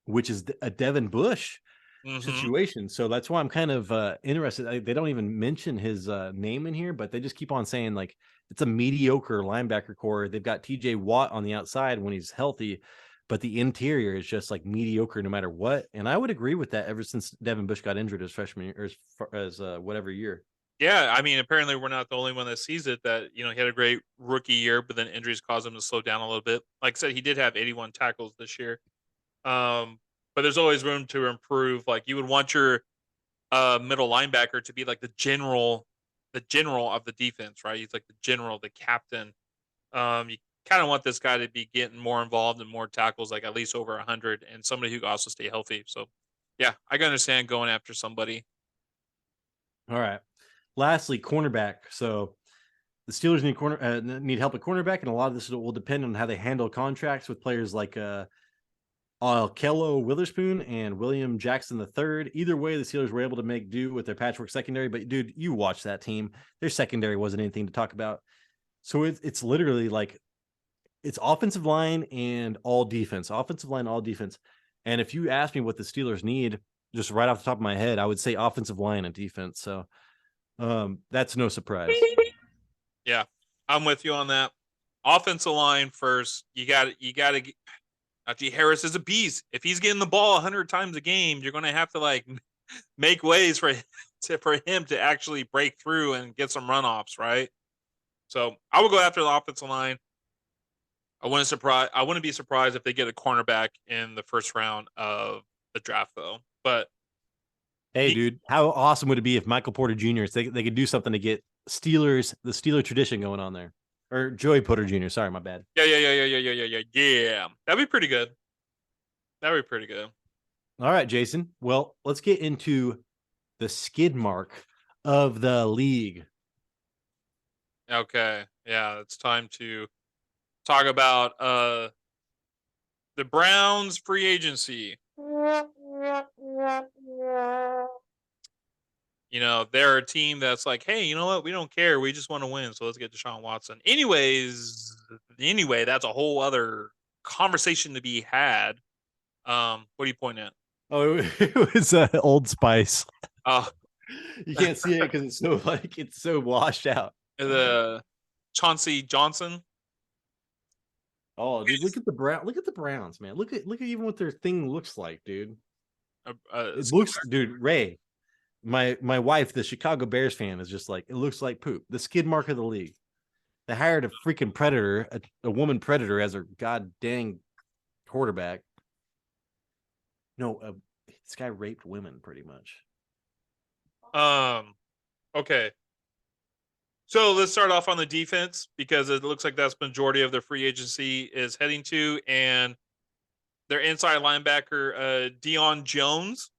which is a Devin Bush Hmm. situation. So that's why I'm kind of interested. They don't even mention his name in here, but they just keep on saying like it's a mediocre linebacker core. They've got TJ Watt on the outside when he's healthy, but the interior is just like mediocre no matter what. And I would agree with that ever since Devin Bush got injured his freshman year or as whatever year. Yeah, I mean, apparently we're not the only one that sees it. That he had a great rookie year, but then injuries caused him to slow down a little bit. Like I said, he did have 81 tackles this year. Um, but there's always room to improve. Like you would want your middle linebacker to be like the general of the defense, right? He's like the general, the captain. You kind of want this guy to be getting more involved in more tackles, like at least over 100, and somebody who can also stay healthy. So, yeah, I can understand going after somebody. All right. Lastly, cornerback. So the Steelers need help at cornerback, and a lot of this will depend on how they handle contracts with players like Kello Witherspoon and William Jackson III. Either way, the Steelers were able to make do with their patchwork secondary. But dude, you watch that team; their secondary wasn't anything to talk about. So it's literally like it's offensive line and all defense, offensive line, all defense. And if you ask me what the Steelers need, just right off the top of my head, I would say offensive line and defense. So that's no surprise. Yeah, I'm with you on that. Offensive line first. You got to. Najee Harris is a beast. If he's getting the ball 100 times a game, you're going to have to like make ways for him to actually break through and get some runoffs, right? So I would go after the offensive line. I wouldn't be surprised if they get a cornerback in the first round of the draft, though. But hey, dude, how awesome would it be if Michael Porter Jr. They could do something to get the Steeler tradition going on there, or Joey Porter Jr. Sorry, my bad. Yeah. That'd be pretty good. That'd be pretty good. All right, Jason. Well, let's get into the skid mark of the league. Okay. Yeah, it's time to talk about the Browns free agency. You know, they're a team that's like, hey, you know what? We don't care. We just want to win. So let's get Deshaun Watson. Anyway, that's a whole other conversation to be had. What do you point at? Oh, it was Old Spice. Oh, you can't see it because it's so washed out. The Chauncey Johnson. Oh, dude, look at the Browns, man. Look at even what their thing looks like, dude. It looks, dude, Ray. My wife, the Chicago Bears fan, is just like, it looks like poop. The skid mark of the league. They hired a freaking predator, a woman predator as their god dang quarterback. No, this guy raped women pretty much. Okay. So let's start off on the defense because it looks like that's the majority of their free agency is heading to, and their inside linebacker, Deion Jones.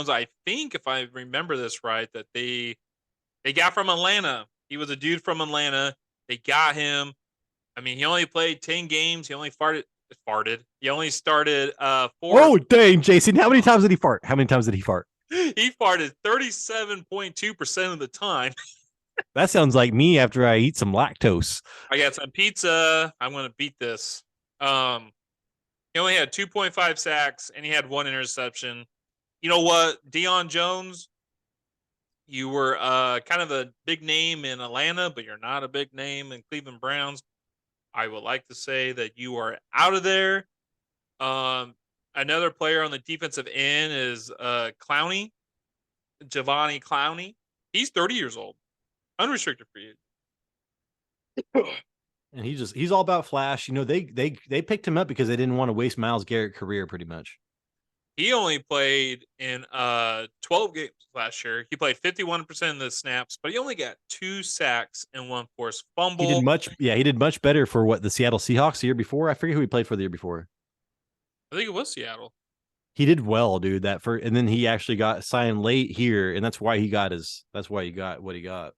I think, if I remember this right, that they got from Atlanta. He was a dude from Atlanta. They got him. I mean, he only played 10 games. He only farted. He only started 4. Oh, dang, Jason. How many times did he fart? He farted 37.2% of the time. That sounds like me after I eat some lactose. I got some pizza. I'm going to beat this. He only had 2.5 sacks, and he had 1 interception. You know what, Deion Jones, you were kind of a big name in Atlanta, but you're not a big name in Cleveland Browns. I would like to say that you are out of there. Another player on the defensive end is Clowney, Giovanni Clowney. He's 30 years old, unrestricted free agent. And he's all about flash. You know, they picked him up because they didn't want to waste Myles Garrett's career pretty much. He only played in 12 games last year. He played 51% of the snaps, but he only got 2 sacks and 1 forced fumble. He did much better for what, the Seattle Seahawks the year before. I forget who he played for the year before. I think it was Seattle. He did well, dude. And then he actually got signed late here, and that's why he got what he got.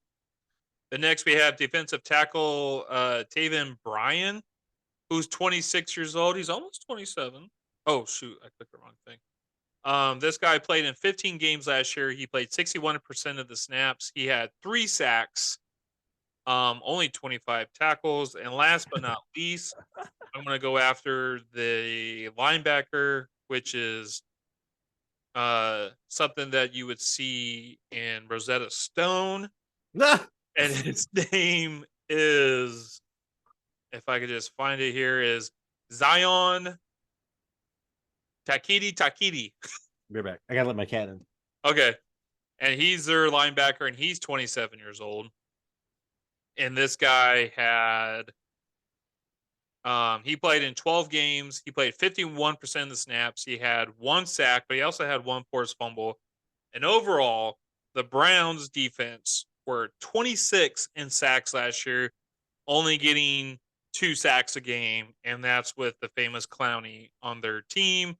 The next we have defensive tackle Taven Bryan, who's 26 years old. He's almost 27. Oh shoot, I clicked the wrong thing. This guy played in 15 games last year. He played 61% of the snaps. He had 3 sacks, only 25 tackles. And last but not least, I'm going to go after the linebacker, which is something that you would see in Rosetta Stone. And his name is, if I could just find it here, is Zion Takiti. Be back. I gotta let my cat in. Okay. And he's their linebacker, and he's 27 years old. And this guy had he played in 12 games. He played 51% of the snaps. He had 1 sack, but he also had 1 forced fumble. And overall, the Browns defense were 26 in sacks last year, only getting 2 sacks a game, and that's with the famous Clowney on their team.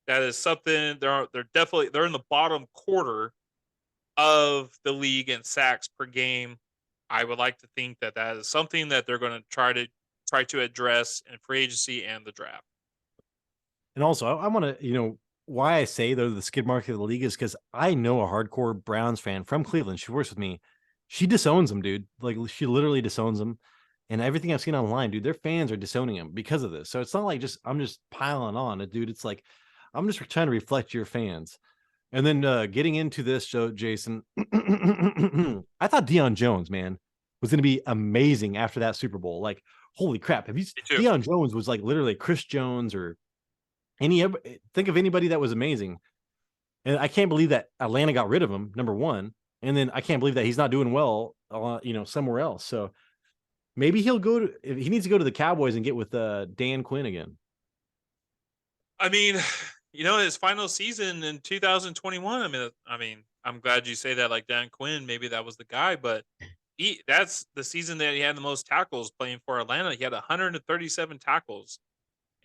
That is something they're in the bottom quarter of the league in sacks per game. I would like to think that is something that they're going to try to address in free agency and the draft. And also, I want to, why I say though the skid mark of the league is because I know a hardcore Browns fan from Cleveland. She works with me. She disowns them, dude. Like, she literally disowns them. And everything I've seen online, dude, their fans are disowning them because of this. So it's not like I'm just piling on it, dude. It's like, I'm just trying to reflect your fans. And then getting into this show, Jason, I thought Deion Jones, man, was going to be amazing after that Super Bowl. Like, holy crap. Have you Me too. Deion Jones was like literally Chris Jones or think of anybody that was amazing. And I can't believe that Atlanta got rid of him, number one. And then I can't believe that he's not doing well, somewhere else. So maybe he needs to go to the Cowboys and get with Dan Quinn again. I mean, his final season in 2021. I'm glad you say that. Like Dan Quinn, maybe that was the guy, but that's the season that he had the most tackles playing for Atlanta. He had 137 tackles,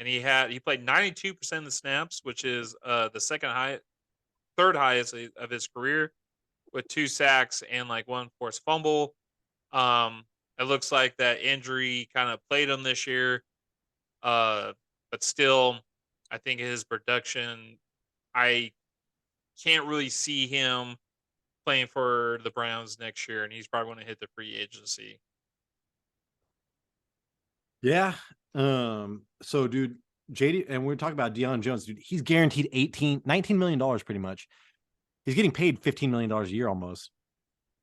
and he played 92% of the snaps, which is the third highest of his career, with 2 sacks and like 1 forced fumble. It looks like that injury kind of played him this year, but still, I think his production, I can't really see him playing for the Browns next year, and he's probably going to hit the free agency. Yeah. So dude, JD, and we're talking about Deion Jones, dude, he's guaranteed $19 million pretty much. He's getting paid $15 million a year almost.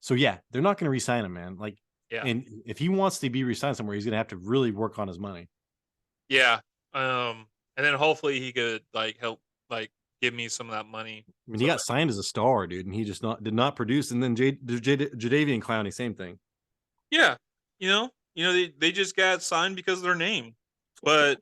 So yeah, they're not going to re-sign him, man. Like, Yeah. and if he wants to be re-signed somewhere, he's going to have to really work on his money. Yeah. And then hopefully he could help give me some of that money. I mean, he got signed as a star, dude, and he just did not produce. And then Jadeveon Clowney, same thing. Yeah. They just got signed because of their name. But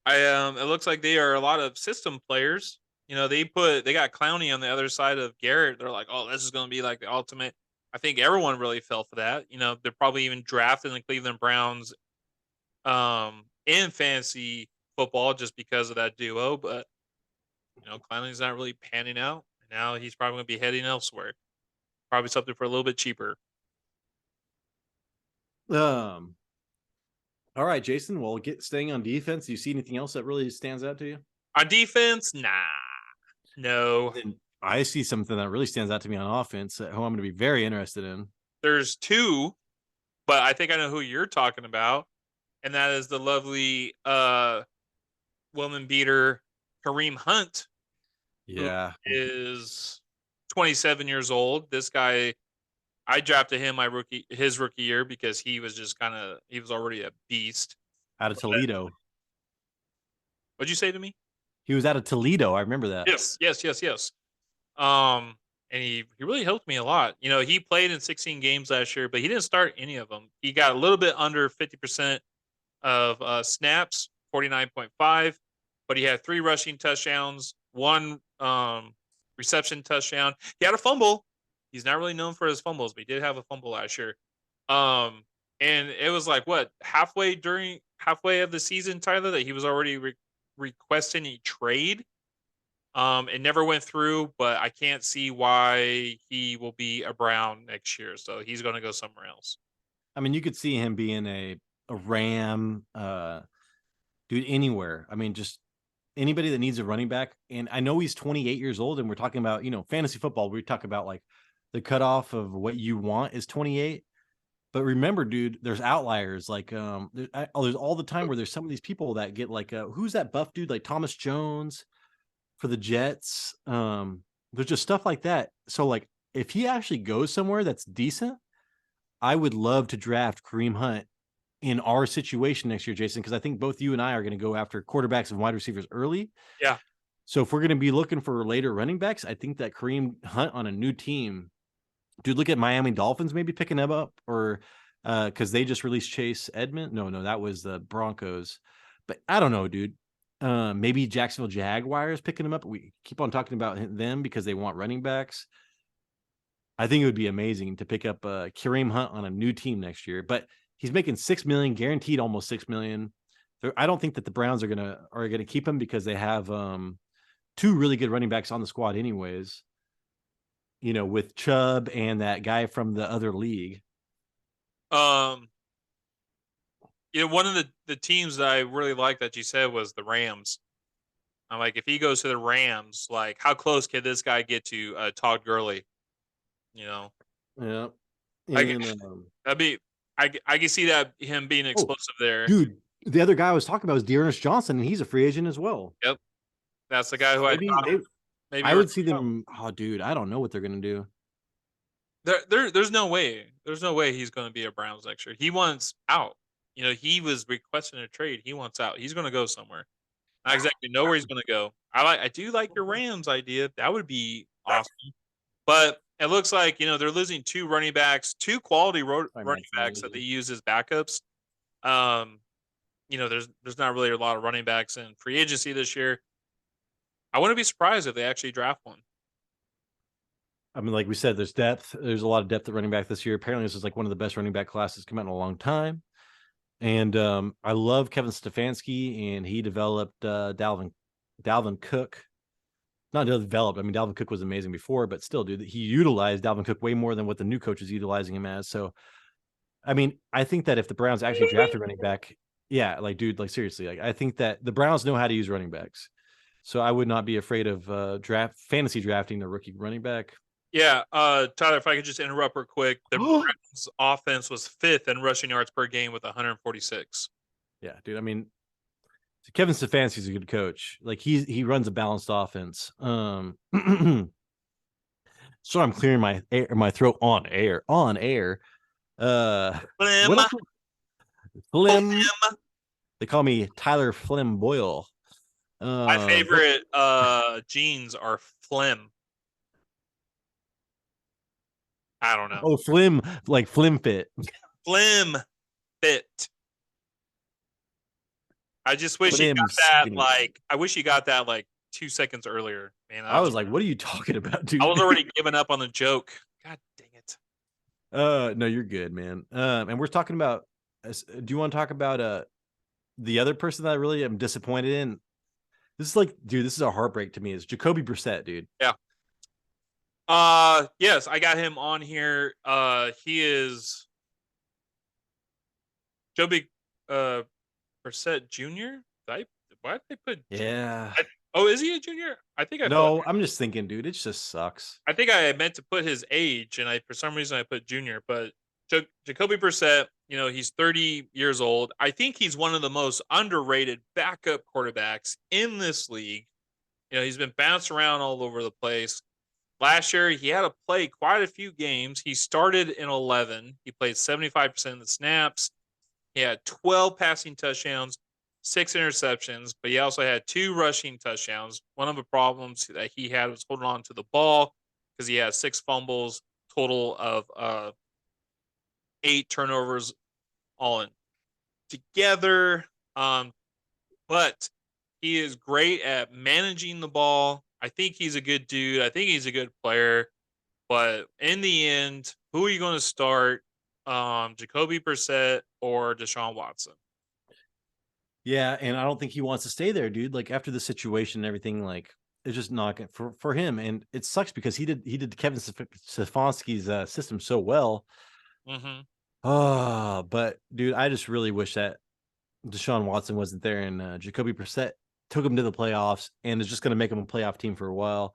it looks like they are a lot of system players. They got Clowney on the other side of Garrett. They're like, oh, this is going to be like the ultimate. I think everyone really fell for that. They're probably even drafting the Cleveland Browns in fantasy football just because of that duo. But Clowney's not really panning out. And now he's probably going to be heading elsewhere. Probably something for a little bit cheaper. All right, Jason. Well, staying on defense. Do you see anything else that really stands out to you? On defense, nah, no. And I see something that really stands out to me on offense, who I'm going to be very interested in. There's 2, but I think I know who you're talking about, and that is the lovely woman beater Kareem Hunt. Yeah, who is 27 years old. This guy, I drafted him his rookie year because he was already a beast. out of Toledo. What'd you say to me? He was out of Toledo. I remember that. Yes. And he really helped me a lot. He played in 16 games last year, but he didn't start any of them. He got a little bit under 50% of snaps, 49.5, but he had 3 rushing touchdowns, 1 reception touchdown. He had a fumble. He's not really known for his fumbles, but he did have a fumble last year. And it was like halfway of the season, Tyler, that he was already requesting a trade. It never went through, but I can't see why he will be a Brown next year. So he's going to go somewhere else. I mean, you could see him being a Ram, dude, anywhere. I mean, just anybody that needs a running back. And I know he's 28 years old, and we're talking about, fantasy football. We talk about like the cutoff of what you want is 28. But remember, dude, there's outliers. Like, there's all the time where there's some of these people that get like, who's that buff dude? Like Thomas Jones for the Jets. There's just stuff like that. So like, if he actually goes somewhere that's decent, I would love to draft Kareem Hunt in our situation next year, Jason, because I think both you and I are going to go after quarterbacks and wide receivers early. Yeah. So if we're going to be looking for later running backs, I think that Kareem Hunt on a new team, dude, look at Miami Dolphins maybe picking them up, or because they just released Chase Edmonds. No, that was the Broncos. But I don't know, dude. Maybe Jacksonville Jaguars picking them up. We keep on talking about them because they want running backs. I think it would be amazing to pick up Kareem Hunt on a new team next year. But he's making $6 million, guaranteed almost $6 million. I don't think that the Browns are gonna keep him because they have 2 really good running backs on the squad, anyways. With Chubb and that guy from the other league. One of the teams that I really like that you said was the Rams. I'm like, if he goes to the Rams, like, how close can this guy get to Todd Gurley? Yeah. I can see that him being explosive there. Dude, the other guy I was talking about is Dearness Johnson, and he's a free agent as well. Yep. That's the guy who maybe I would see them. Oh, dude, I don't know what they're gonna do. There's no way. There's no way he's going to be a Browns next year. He wants out. he was requesting a trade. He wants out. He's going to go somewhere. Not exactly know where he's going to go. I do like your Rams idea. That would be awesome. But it looks like they're losing two running backs, two quality running backs that they use as backups. There's not really a lot of running backs in free agency this year. I wouldn't be surprised if they actually draft one. I mean, like we said, there's depth. There's a lot of depth at running back this year. Apparently, this is like one of the best running back classes come out in a long time. And I love Kevin Stefanski, and he developed Dalvin Cook. Not developed. I mean, Dalvin Cook was amazing before, but still, dude, he utilized Dalvin Cook way more than what the new coach is utilizing him as. So, I mean, I think that if the Browns actually drafted running back, yeah, like, dude, like seriously, like I think that the Browns know how to use running backs. So I would not be afraid of fantasy drafting the rookie running back. Yeah, Tyler, if I could just interrupt real quick, the Browns' offense was 5th in rushing yards per game with 146. Yeah, dude. I mean, Kevin Stefanski's a good coach. Like he runs a balanced offense. So I'm clearing my throat on air. Flim. Flim. They call me Tyler Flim Boyle. My favorite jeans are Flim. I don't know. Oh, Flim, like Flim Fit. Flim Fit. I just wish Flim you got that. skinny. I wish you got that 2 seconds earlier, man. I was like, "What are you talking about, dude?" I was already giving up on the joke. God dang it. No, you're good, man. And we're talking about. Do you want to talk about the other person that I really am disappointed in? This is like, dude, this is a heartbreak to me. Is Jacoby Brissett, dude? Yeah. Yes, I got him on here. He is Joby Brissett Jr. Why did they put? Yeah. Is he a junior? I think No, I'm just thinking, dude. It just sucks. I think I meant to put his age, and for some reason I put junior. But Jacoby Brissett, he's 30 years old. I think he's one of the most underrated backup quarterbacks in this league. He's been bounced around all over the place. Last year, he had to play quite a few games. He started in 11. He played 75% of the snaps. He had 12 passing touchdowns, 6 interceptions, but he also had 2 rushing touchdowns. One of the problems that he had was holding on to the ball because he had 6 fumbles, total of 8 turnovers all in together. But he is great at managing the ball. I think he's a good dude. I think he's a good player. But in the end, who are you going to start? Jacoby Brissett or Deshaun Watson? Yeah, and I don't think he wants to stay there, dude. Like after the situation and everything, like it's just not good for him. And it sucks because he did Kevin Stefanski's system so well. Mm-hmm. But dude, I just really wish that Deshaun Watson wasn't there and Jacoby Brissett took him to the playoffs and is just going to make him a playoff team for a while.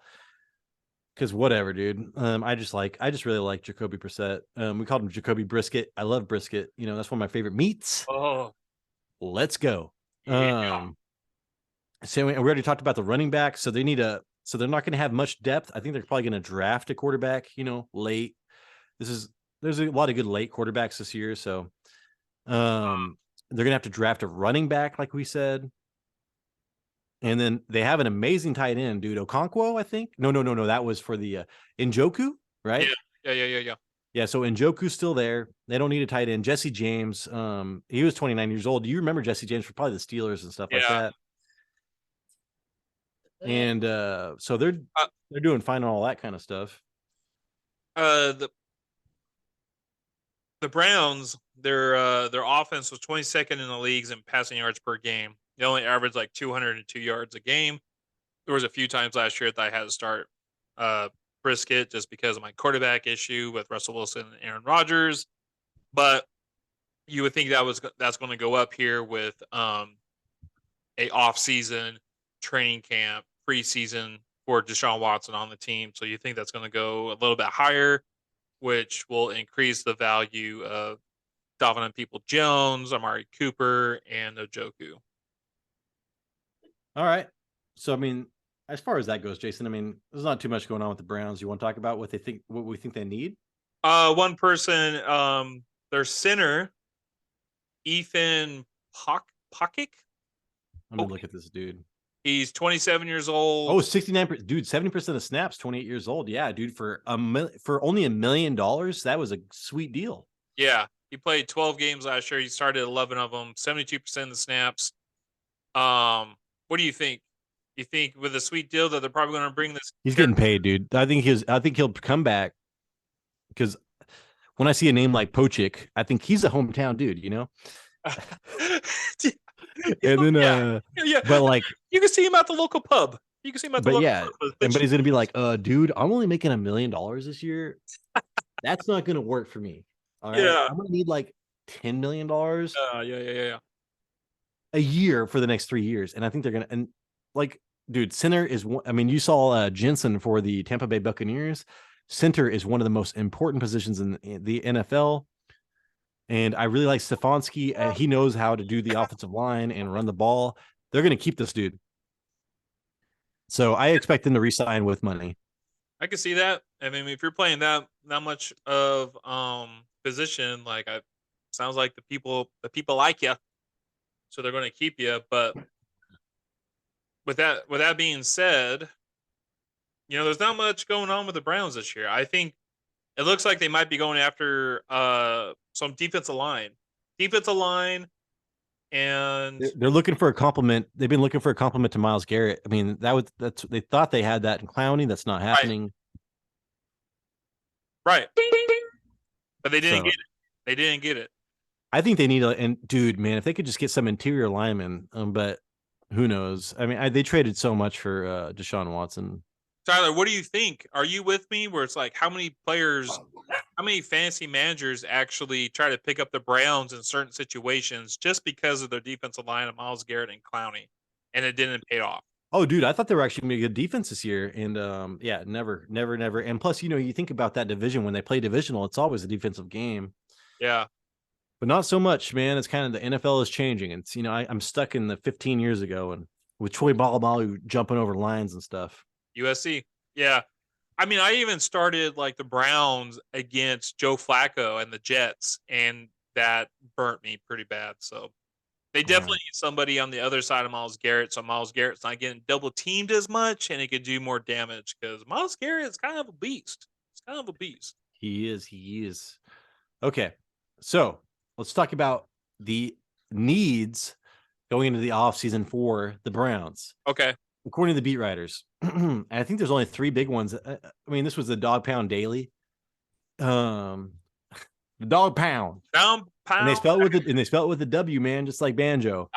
Because whatever, dude. I just really like Jacoby Brissett. We called him Jacoby Brisket. I love brisket. That's one of my favorite meats. Oh, let's go. yeah. So we already talked about the running back. So they need so they're not going to have much depth. I think they're probably going to draft a quarterback, late. There's a lot of good late quarterbacks this year. So they're going to have to draft a running back, like we said. And then they have an amazing tight end, dude. Okonkwo, I think. No. That was for the Njoku, right? Yeah. Yeah, so Njoku's still there. They don't need a tight end. Jesse James, he was 29 years old. Do you remember Jesse James for probably the Steelers and stuff like that? And so they're doing fine on all that kind of stuff. The Browns, their offense was 22nd in the leagues in passing yards per game. They only averaged 202 yards a game. There was a few times last year that I had to start Brisket just because of my quarterback issue with Russell Wilson and Aaron Rodgers. But you would think that's going to go up here with a off-season training camp, preseason for Deshaun Watson on the team. So you think that's going to go a little bit higher, which will increase the value of Donovan People-Jones, Amari Cooper, and Njoku. All right. So, I mean, as far as that goes, Jason, I mean, there's not too much going on with the Browns. You want to talk about what we think they need? One person, their center, Ethan Pocket. Let me look at this dude. He's 27 years old. Oh, 69%. Dude, 70% of snaps, 28 years old. Yeah, dude, for only $1 million, that was a sweet deal. Yeah, he played 12 games last year. He started 11 of them, 72% of the snaps. What do you think? You think with a sweet deal that they're probably going to bring this? He's getting paid, dude. I think he'll come back because when I see a name like Pochik, I think he's a hometown dude, you know? And then yeah. But like you can see him at the local pub. You can see him at the but local yeah, pub. but he's gonna be like, dude, I'm only making $1 million this year. That's not gonna work for me. All right. Yeah. I'm gonna need like $10 million Yeah. a year for the next 3 years. And I think they're gonna and like, dude, center is one. I mean, you saw Jensen for the Tampa Bay Buccaneers. Center is one of the most important positions in the NFL. And I really like Stefanski. He knows how to do the offensive line and run the ball. They're going to keep this dude. So I expect them to re-sign with money. I can see that. I mean, if you're playing that much of position, like sounds like the people like you, so they're going to keep you. But with that being said, there's not much going on with the Browns this year. I think it looks like they might be going after some defensive line, and they're looking for a compliment. They've been looking for a compliment to Myles Garrett. I mean, that's they thought they had that in Clowney. That's not happening. Right. But they didn't get it. They didn't get it. I think they need and dude, man, if they could just get some interior linemen, but who knows? I mean, they traded so much for Deshaun Watson. Tyler, what do you think? Are you with me? Where it's like, how many fantasy managers actually try to pick up the Browns in certain situations just because of their defensive line of Myles Garrett and Clowney, and it didn't pay off? Oh, dude, I thought they were actually going to be a good defense this year, and yeah, never. And plus, you think about that division when they play divisional, it's always a defensive game. Yeah, but not so much, man. It's kind of the NFL is changing. It's I'm stuck in the 15 years ago, and with Troy Balabalu jumping over lines and stuff. USC. Yeah. I mean, I even started like the Browns against Joe Flacco and the Jets, and that burnt me pretty bad. So they definitely need somebody on the other side of Myles Garrett, so Myles Garrett's not getting double teamed as much, and he could do more damage because Myles Garrett is kind of a beast. He's kind of a beast. He is. Okay, so let's talk about the needs going into the offseason for the Browns. Okay. According to the beat writers, I think there's only 3 big ones. I mean, this was the Dog Pound Daily. The Dog Pound. Down pound. And they spell it with a W, man, just like Banjo.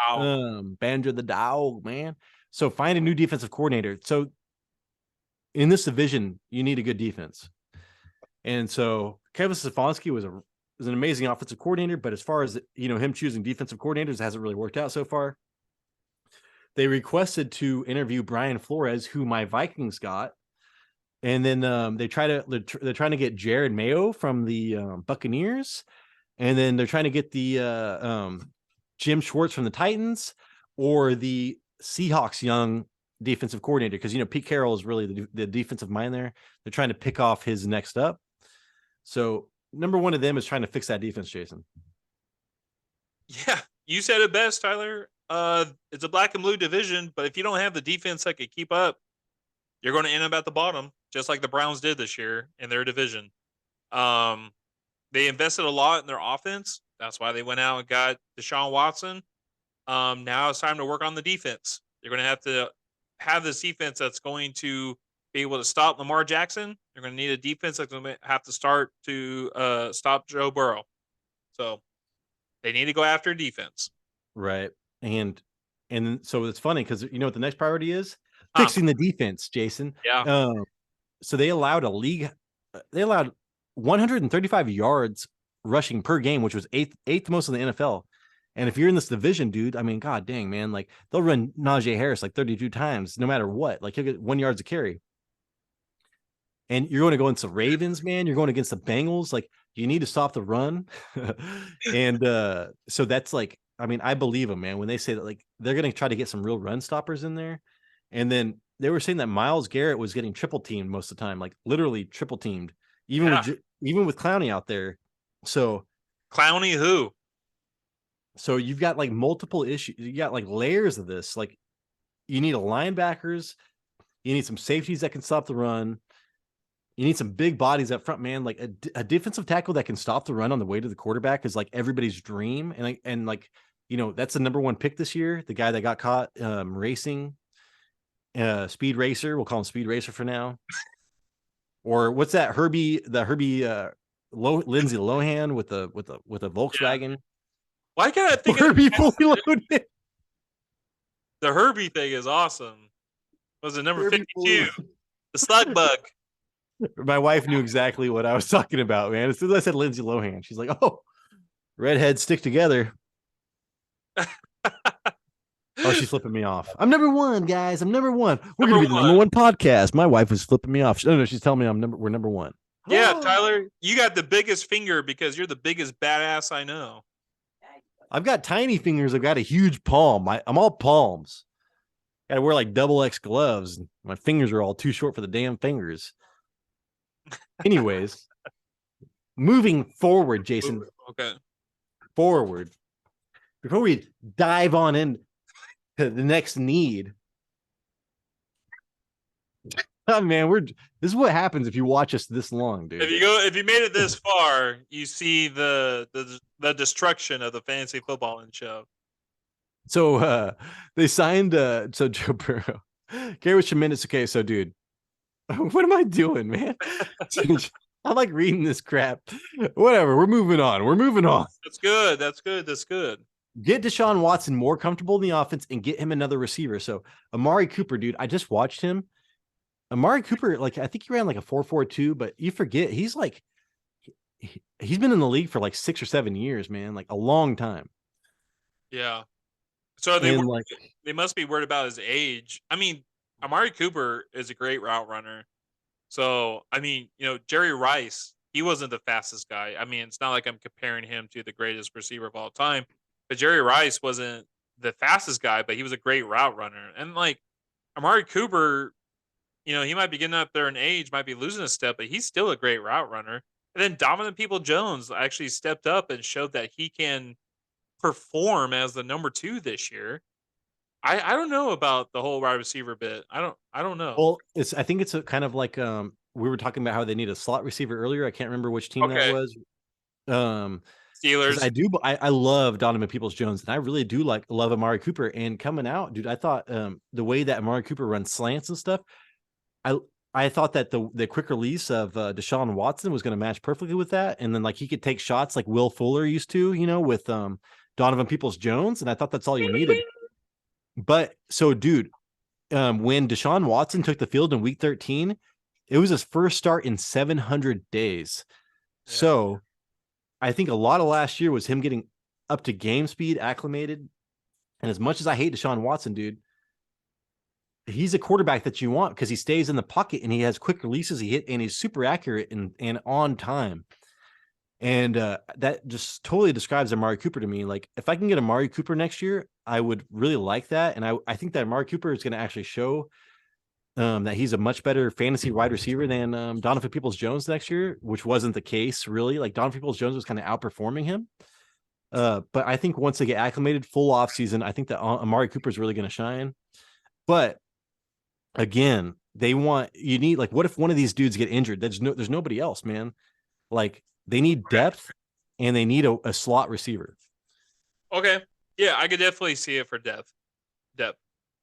Banjo the dog, man. So find a new defensive coordinator. So in this division, you need a good defense. And so Kevin Stefanski was an amazing offensive coordinator, but as far as him choosing defensive coordinators, hasn't really worked out so far. They requested to interview Brian Flores, who my Vikings got, and then they're trying to get Jared Mayo from the Buccaneers, and then they're trying to get the Jim Schwartz from the Titans or the Seahawks young defensive coordinator, because Pete Carroll is really the defensive mind there. They're trying to pick off his next up. So number one of them is trying to fix that defense, Jason. Yeah, you said it best, Tyler. It's a black and blue division, but if you don't have the defense that can keep up, you're going to end up at the bottom, just like the Browns did this year in their division. They invested a lot in their offense. That's why they went out and got Deshaun Watson. Now it's time to work on the defense. You're going to have this defense that's going to be able to stop Lamar Jackson. You're going to need a defense that's going to have to start to stop Joe Burrow. So they need to go after defense. Right. And so it's funny because what the next priority is? Fixing the defense, Jason. Yeah. So they allowed 135 yards rushing per game, which was eighth most in the NFL. And if you're in this division, dude, I mean, god dang, man, like they'll run Najee Harris like 32 times, no matter what. Like he'll get 1 yard a carry. And you're going to go against the Ravens, man. You're going against the Bengals. Like you need to stop the run. And so that's like, I mean, I believe them, man, when they say that like they're going to try to get some real run stoppers in there. And then they were saying that Myles Garrett was getting triple teamed most of the time, like literally triple teamed, even with Clowney out there. So Clowney who? So you've got like multiple issues. You got like layers of this. Like you need a linebackers, you need some safeties that can stop the run. You need some big bodies up front, man. Like a defensive tackle that can stop the run on the way to the quarterback is like everybody's dream. And like, that's the number one pick this year. The guy that got caught racing, Speed Racer. We'll call him Speed Racer for now. Or what's that? Herbie Lindsay Lohan with a Volkswagen. Yeah. Why can't I think Herbie of fully loaded? the Herbie thing is awesome. Was it number Herbie 52? The slug bug. My wife knew exactly what I was talking about, man. As soon as I said Lindsay Lohan, she's like, "Oh, redheads stick together." Oh, she's flipping me off. I'm number one, guys. I'm number one. We're gonna be the number one podcast. My wife was flipping me off. No, she's telling me we're number one. Yeah, Tyler, you got the biggest finger because you're the biggest badass I know. I've got tiny fingers. I've got a huge palm. I'm all palms. Gotta wear like double X gloves. My fingers are all too short for the damn fingers. Anyways, moving forward, Jason. Okay. Forward. Before we dive on in to the next need. Oh man, this is what happens if you watch us this long, dude. If you made it this far, you see the destruction of the fantasy footballing show. So they signed so Joe Burrow. Gary was tremendous. Okay, so dude, what am I doing, man? I'm like reading this crap. Whatever, we're moving on. That's good. That's good. Get Deshaun Watson more comfortable in the offense and get him another receiver. So Amari Cooper, dude, I just watched him. Amari Cooper, like I think he ran like a 4.42, but you forget he's been in the league for like 6 or 7 years, man, like a long time. Yeah. So they must be worried about his age. I mean, Amari Cooper is a great route runner. So, I mean, Jerry Rice, he wasn't the fastest guy. I mean, it's not like I'm comparing him to the greatest receiver of all time, but Jerry Rice wasn't the fastest guy, but he was a great route runner. And like Amari Cooper, he might be getting up there in age, might be losing a step, but he's still a great route runner. And then Donovan Peoples-Jones actually stepped up and showed that he can perform as the number 2 this year. I don't know about the whole wide receiver bit. I don't know. Well, I think it's a kind of like we were talking about how they need a slot receiver earlier. I can't remember which team that was. Steelers. I love Donovan Peoples-Jones, and I really do love Amari Cooper. And coming out, dude, I thought the way that Amari Cooper runs slants and stuff, I thought that the quick release of Deshaun Watson was going to match perfectly with that, and then like he could take shots like Will Fuller used to, with Donovan Peoples-Jones, and I thought that's all you needed. But so, dude, when Deshaun Watson took the field in week 13, it was his first start in 700 days. Yeah. So I think a lot of last year was him getting up to game speed, acclimated. And as much as I hate Deshaun Watson, dude, he's a quarterback that you want because he stays in the pocket and he has quick releases. And he's super accurate and on time. And that just totally describes Amari Cooper to me. Like, if I can get Amari Cooper next year, I would really like that. And I think that Amari Cooper is going to actually show that he's a much better fantasy wide receiver than Donovan Peoples-Jones next year, which wasn't the case, really. Like, Donovan Peoples-Jones was kind of outperforming him. But I think once they get acclimated, full offseason, I think that Amari Cooper is really going to shine. But, again, what if one of these dudes get injured? There's nobody else, man. Like, they need depth, and they need a slot receiver. Okay. Yeah, I could definitely see it for depth.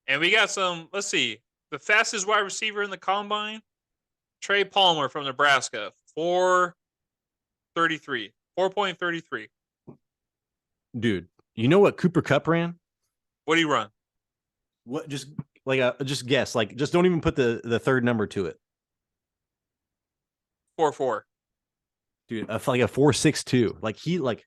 And we got let's see, the fastest wide receiver in the combine, Trey Palmer from Nebraska, 4.33. Dude, you know what Cooper Kupp ran? What do you run? What, just guess. Like, just don't even put the third number to it. 4.4. Dude, like a 4.62.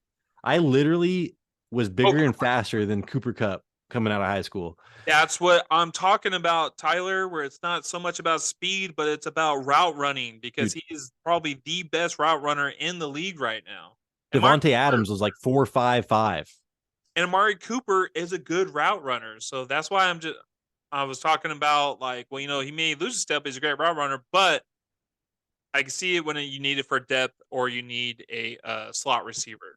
I literally was bigger and faster than Cooper Kupp coming out of high school. That's what I'm talking about, Tyler, where it's not so much about speed, but it's about route running, because he is probably the best route runner in the league right now. Devontae Adams was like 4.55. And Amari Cooper is a good route runner. So that's why I was talking about, like, well, he may lose a step, he's a great route runner, but I can see it when you need it for depth or you need a slot receiver.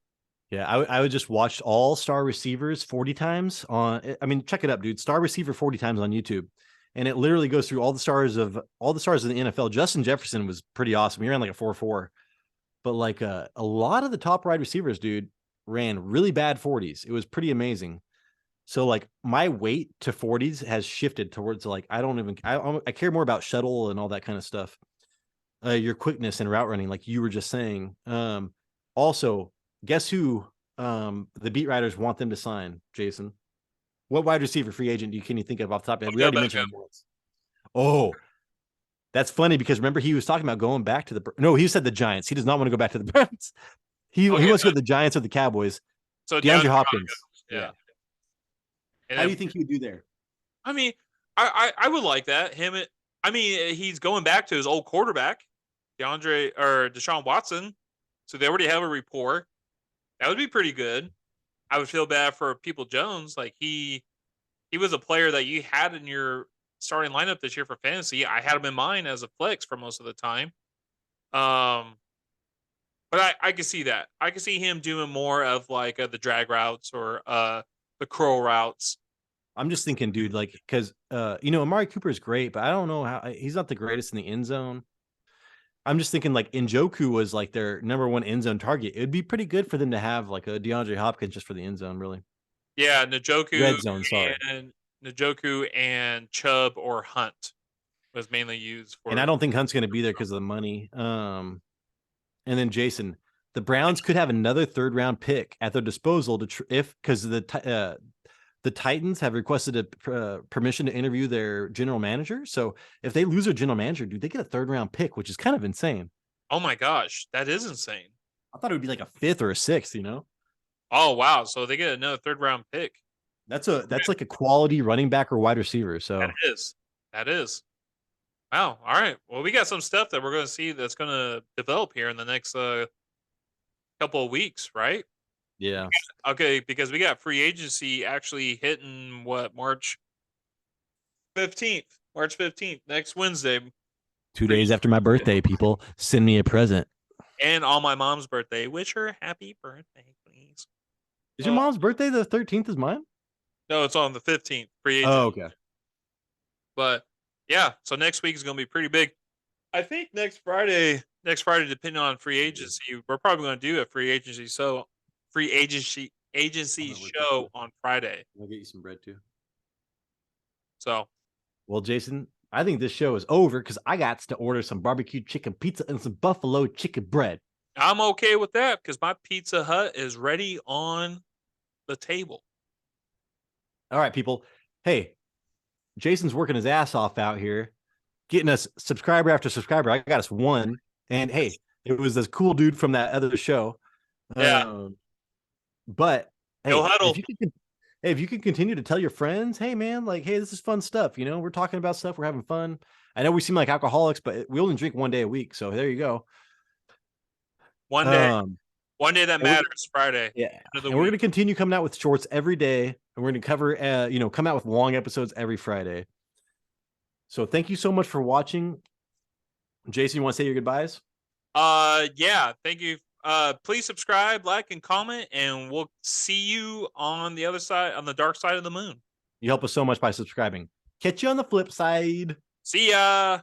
Yeah, I would just watch all star receivers 40 times on. I mean, check it up, dude. Star receiver 40 times on YouTube, and it literally goes through all the stars of the NFL. Justin Jefferson was pretty awesome. He ran like a 4.4, but like a lot of the top wide receivers, dude, ran really bad 40s. It was pretty amazing. So like my weight to 40s has shifted towards like I care more about shuttle and all that kind of stuff. Your quickness and route running, like you were just saying. Also, guess who the beat writers want them to sign, Jason? What wide receiver free agent can you think of off the top of your head? We already mentioned him once. Oh, that's funny because remember he was talking about going back to he said the Giants. He does not want to go back to the Browns. He wants to go to the Giants or the Cowboys. So DeAndre Hopkins. Yeah. How do you think he would do there? I mean, I would like that. He's going back to his old quarterback, Deshaun Watson. So they already have a rapport. That would be pretty good. I would feel bad for People Jones. Like he was a player that you had in your starting lineup this year for fantasy. I had him in mine as a flex for most of the time. But I can see that. I can see him doing more of like the drag routes or the curl routes. I'm just thinking, dude, like, because Amari Cooper is great, but I don't know how he's not the greatest in the end zone. I'm just thinking like Njoku was like their number one end zone target. It would be pretty good for them to have like a DeAndre Hopkins just for the end zone, really. Yeah, Njoku Red zone, sorry. and Njoku and Chubb or Hunt was mainly used for. And I don't think Hunt's going to be there because of the money. And then Jason, the Browns could have another third round pick at their disposal because the Titans have requested permission to interview their general manager. So if they lose their general manager, dude, they get a third round pick, which is kind of insane. Oh my gosh, that is insane. I thought it would be like a fifth or a sixth, Oh wow, so they get another third round pick. That's like a quality running back or wide receiver. So that is. Wow. All right. Well, we got some stuff that we're going to see that's going to develop here in the next couple of weeks, right? Yeah. Okay, because we got free agency actually hitting March 15th. March 15th, next Wednesday. 2 days after my birthday, people send me a present. And on my mom's birthday. Wish her happy birthday, please. Is your mom's birthday the 13th is mine? No, it's on the 15th. Free agency. Oh, okay. But yeah, so next week is going to be pretty big. I think next Friday, depending on free agency, we're probably going to do a free agency show on Friday. I'll get you some bread too. So, well, Jason, I think this show is over because I got to order some barbecue chicken pizza and some buffalo chicken bread. I'm okay with that because my Pizza Hut is ready on the table. All right, people. Hey, Jason's working his ass off out here, getting us subscriber after subscriber. I got us one. And hey, it was this cool dude from that other show. Yeah. But hey, no huddle. If you can continue to tell your friends, hey man, like, hey, this is fun stuff. We're talking about stuff. We're having fun. I know we seem like alcoholics, but we only drink 1 day a week. So there you go. One day that matters. Friday. Yeah. And we're going to continue coming out with shorts every day. And we're going to cover, come out with long episodes every Friday. So thank you so much for watching. Jason, you want to say your goodbyes? Yeah. Thank you. Please subscribe, like, and comment, and we'll see you on the other side, on the dark side of the moon. You help us so much by subscribing. Catch you on the flip side. See ya.